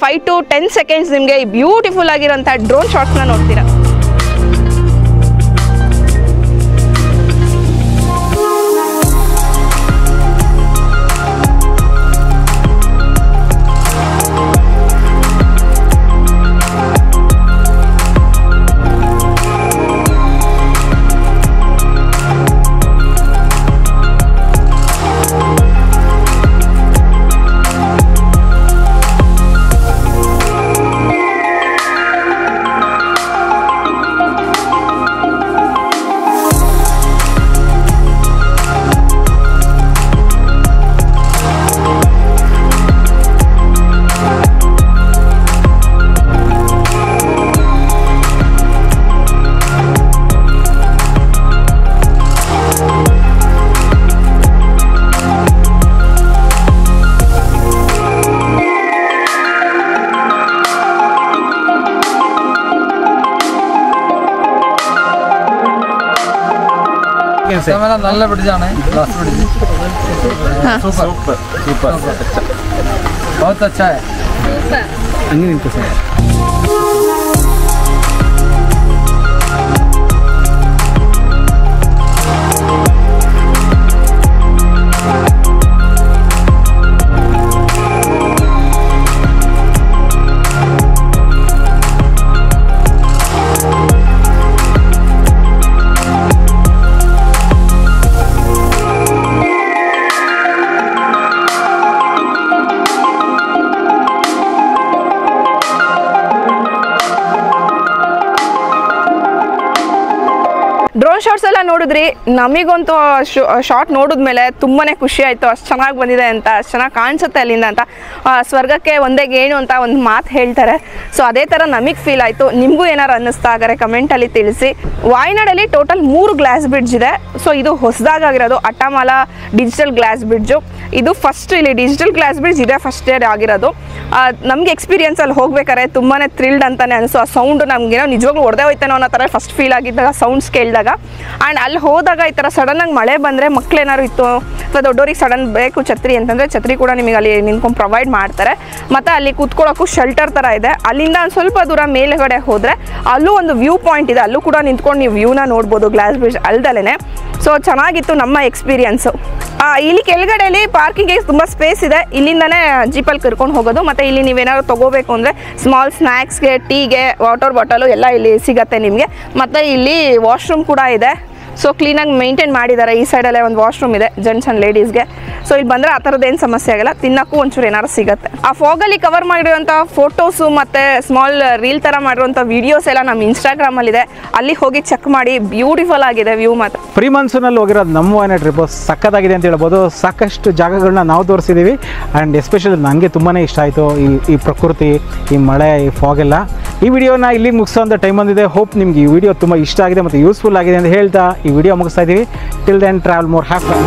5 to 10 seconds ನಿಮಗೆ ಈ ಬ್ಯೂಟಿಫುಲ್ ಆಗಿರೋಂಥ ಡ್ರೋನ್ ಶಾಟ್ಸ್ನ ನೋಡ್ತೀರಾ. നല്ല ബ്രിഡ്ജാണ് ഗ്ലാസ് ബ്രിഡ്ജ് സൂപ്പർ സൂപ്പർ बहुत अच्छा है ಡ್ರೋನ್ ಶಾಟ್ಸ್ ಎಲ್ಲ ನೋಡಿದ್ರಿ. ನಮಗಂತೂ ಶಾರ್ಟ್ ನೋಡಿದ್ಮೇಲೆ ತುಂಬಾ ಖುಷಿ ಆಯಿತು. ಅಷ್ಟು ಚೆನ್ನಾಗಿ ಬಂದಿದೆ ಅಂತ, ಅಷ್ಟು ಚೆನ್ನಾಗಿ ಕಾಣಿಸುತ್ತೆ ಅಲ್ಲಿಂದ ಅಂತ. ಸ್ವರ್ಗಕ್ಕೆ ಒಂದೇ ಗೇಣು ಅಂತ ಒಂದು ಮಾತು ಹೇಳ್ತಾರೆ. ಸೊ ಅದೇ ಥರ ನಮಗೆ ಫೀಲ್ ಆಯಿತು. ನಿಮಗೂ ಏನಾರು ಅನ್ನಿಸ್ತಾ ಹಾಗಾದ್ರೆ ಕಮೆಂಟಲ್ಲಿ ತಿಳಿಸಿ. ವಾಯ್ನಾಡಲ್ಲಿ ಟೋಟಲ್ 3 ಗ್ಲಾಸ್ ಬ್ರಿಡ್ಜ್ ಇದೆ. ಸೊ ಇದು ಹೊಸದಾಗಿರೋದು ಅಟ್ಟಾಮಾಲ ಡಿಜಿಟಲ್ ಗ್ಲಾಸ್ ಬ್ರಿಡ್ಜು. ಇದು ಫಸ್ಟ್ ಇಲ್ಲಿ ಡಿಜಿಟಲ್ ಗ್ಲಾಸ್ ಬ್ರಿಡ್ಜ್ ಇದೆ ಫಸ್ಟ್ ಇಯರ್ ಆಗಿರೋದು. ನಮಗೆ ಎಕ್ಸ್ಪೀರಿಯನ್ಸಲ್ಲಿ ಹೋಗ್ಬೇಕಾದ್ರೆ ತುಂಬಾ ಥ್ರಿಲ್ಡ್ ಅಂತಲೇ ಅನಿಸು. ಆ ಸೌಂಡು ನಮಗೇನೋ ನಿಜವಾಗ್ಲೂ ಹೊಡೆದೇ ಹೋಯ್ತೇನೋ ಅನ್ನೋ ಥರ ಫಸ್ಟ್ ಫೀಲ್ ಆಗಿದ್ದಾಗ ಸೌಂಡ್ಸ್ ಕೇಳಿದಾಗ. ಆ್ಯಂಡ್ ಅಲ್ಲಿ ಹೋದಾಗ ಈ ಥರ ಸಡನ್ನಾಗಿ ಮಳೆ ಬಂದರೆ ಮಕ್ಕಳೇನಾದ್ರು ಇತ್ತು ಅಥವಾ ದೊಡ್ಡವ್ರಿಗೆ ಸಡನ್ ಬೇಕು ಛತ್ರಿ ಅಂತಂದರೆ ಛತ್ರಿ ಕೂಡ ನಿಮಗೆ ಅಲ್ಲಿ ನಿಂತ್ಕೊಂಡು ಪ್ರೊವೈಡ್ ಮಾಡ್ತಾರೆ. ಮತ್ತು ಅಲ್ಲಿ ಕೂತ್ಕೊಳ್ಳೋಕ್ಕೂ ಶೆಲ್ಟರ್ ಥರ ಇದೆ. ಅಲ್ಲಿಂದ ಒಂದು ಸ್ವಲ್ಪ ದೂರ ಮೇಲುಗಡೆ ಹೋದರೆ ಅಲ್ಲೂ ಒಂದು ವ್ಯೂ ಪಾಯಿಂಟ್ ಇದೆ. ಅಲ್ಲೂ ಕೂಡ ನಿಂತ್ಕೊಂಡು ನೀವು ವ್ಯೂನ ನೋಡ್ಬೋದು ಗ್ಲಾಸ್ ಬ್ರಿಡ್ಜ್ ಅಲ್ದಲೇ. ಸೊ ಚೆನ್ನಾಗಿತ್ತು ನಮ್ಮ ಎಕ್ಸ್ಪೀರಿಯನ್ಸು. ಇಲ್ಲಿ ಕೆಳಗಡೆಯಲ್ಲಿ ಪಾರ್ಕಿಂಗ್ಗೆ ತುಂಬ ಸ್ಪೇಸ್ ಇದೆ. ಇಲ್ಲಿಂದನೇ ಜೀಪಲ್ಲಿ ಕರ್ಕೊಂಡು ಹೋಗೋದು. ಮತ್ತು ಇಲ್ಲಿ ನೀವೇನಾದ್ರು ತೊಗೋಬೇಕು ಅಂದರೆ ಸ್ಮಾಲ್ ಸ್ನ್ಯಾಕ್ಸ್ಗೆ, ಟೀಗೆ, ವಾಟರ್ ಬಾಟಲು ಎಲ್ಲ ಇಲ್ಲಿ ಸಿಗುತ್ತೆ ನಿಮಗೆ. ಮತ್ತು ಇಲ್ಲಿ ವಾಶ್ರೂಮ್ ಕೂಡ ಇದೆ. ಸೊ ಕ್ಲೀನಾಗಿ ಮೇಂಟೈನ್ ಮಾಡಿದ್ದಾರೆ. ಈ ಸೈಡಲ್ಲೇ ಒಂದು ವಾಶ್ರೂಮ್ ಇದೆ ಜೆಂಟ್ಸ್ ಆ್ಯಂಡ್ ಲೇಡೀಸ್ಗೆ. ಸೊ ಇಲ್ಲಿ ಬಂದರೆ ಆ ಥರದ್ದೇನು ಸಮಸ್ಯೆ ಆಗಲ್ಲ. ತಿನ್ನೋಕ್ಕೂ ಒಂಚೂರು ಏನಾರು ಸಿಗುತ್ತೆ. ಆ ಫಾಗಲ್ಲಿ ಕವರ್ ಮಾಡಿರೋಂಥ ಫೋಟೋಸು ಮತ್ತು ಸ್ಮಾಲ್ ರೀಲ್ ಥರ ಮಾಡಿರೋಂಥ ವೀಡಿಯೋಸ್ ಎಲ್ಲ ನಮ್ಮ ಇನ್ಸ್ಟಾಗ್ರಾಮಲ್ಲಿದೆ. ಅಲ್ಲಿ ಹೋಗಿ ಚೆಕ್ ಮಾಡಿ. ಬ್ಯೂಟಿಫುಲ್ ಆಗಿದೆ ವ್ಯೂ ಮಾತ್ರ. ಪ್ರೀ ಮಾನ್ಸೂನಲ್ಲಿ ಹೋಗಿರೋದು ನಮ್ಮ ವಾಯನಾಡ್ ಟ್ರಿಪ್ ಸಕ್ಕತ್ತಾಗಿದೆ ಅಂತ ಹೇಳ್ಬೋದು. ಸಾಕಷ್ಟು ಜಾಗಗಳನ್ನ ನಾವು ತೋರಿಸಿದ್ದೀವಿ. ಆ್ಯಂಡ್ ಎಸ್ಪೆಷಲಿ ನನಗೆ ತುಂಬಾ ಇಷ್ಟ ಆಯಿತು ಈ ಪ್ರಕೃತಿ, ಈ ಮಳೆ, ಈ ಫಾಗೆಲ್ಲ. ಈ ವಿಡಿಯೋನ ಇಲ್ಲಿಗೆ ಮುಗಿಸೋಂಥ ಟೈಮ್ ಬಂದಿದೆ. ಹೋಪ್ ನಿಮ್ಗೆ ಈ ವಿಡಿಯೋ ತುಂಬ ಇಷ್ಟ ಆಗಿದೆ ಮತ್ತು ಯೂಸ್ಫುಲ್ ಆಗಿದೆ ಅಂತ ಹೇಳ್ತಾ ಈ ವಿಡಿಯೋ ಮುಗಿಸ್ತಾ ಇದ್ದೀವಿ. Till then travel more, have fun.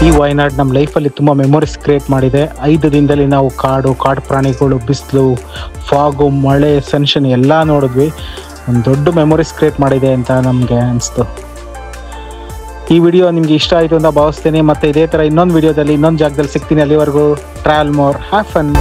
ಈ ವಯನಾಡ್ ನಮ್ಮ ಲೈಫಲ್ಲಿ ತುಂಬ ಮೆಮೊರೀಸ್ ಕ್ರಿಯೇಟ್ ಮಾಡಿದೆ. 5 ದಿನದಲ್ಲಿ ನಾವು ಕಾಡು ಪ್ರಾಣಿಗಳು, ಬಿಸಿಲು, ಫಾಗು, ಮಳೆ, ಸನ್ಶನ್ ಎಲ್ಲ ನೋಡಿದ್ವಿ. ಒಂದು ದೊಡ್ಡ ಮೆಮೊರೀಸ್ ಕ್ರಿಯೇಟ್ ಮಾಡಿದೆ ಅಂತ ನಮಗೆ ಅನಿಸ್ತು. ಈ ವಿಡಿಯೋ ನಿಮಗೆ ಇಷ್ಟ ಆಯಿತು ಅಂತ ಭಾವಿಸ್ತೇನೆ. ಮತ್ತು ಇದೇ ಥರ ಇನ್ನೊಂದು ವಿಡಿಯೋದಲ್ಲಿ ಇನ್ನೊಂದು ಜಾಗದಲ್ಲಿ ಸಿಗ್ತೀನಿ. ಅಲ್ಲಿವರೆಗೂ ಟ್ರಾವೆಲ್ ಮೋರ್, ಹ್ಯಾವ್ ಫನ್.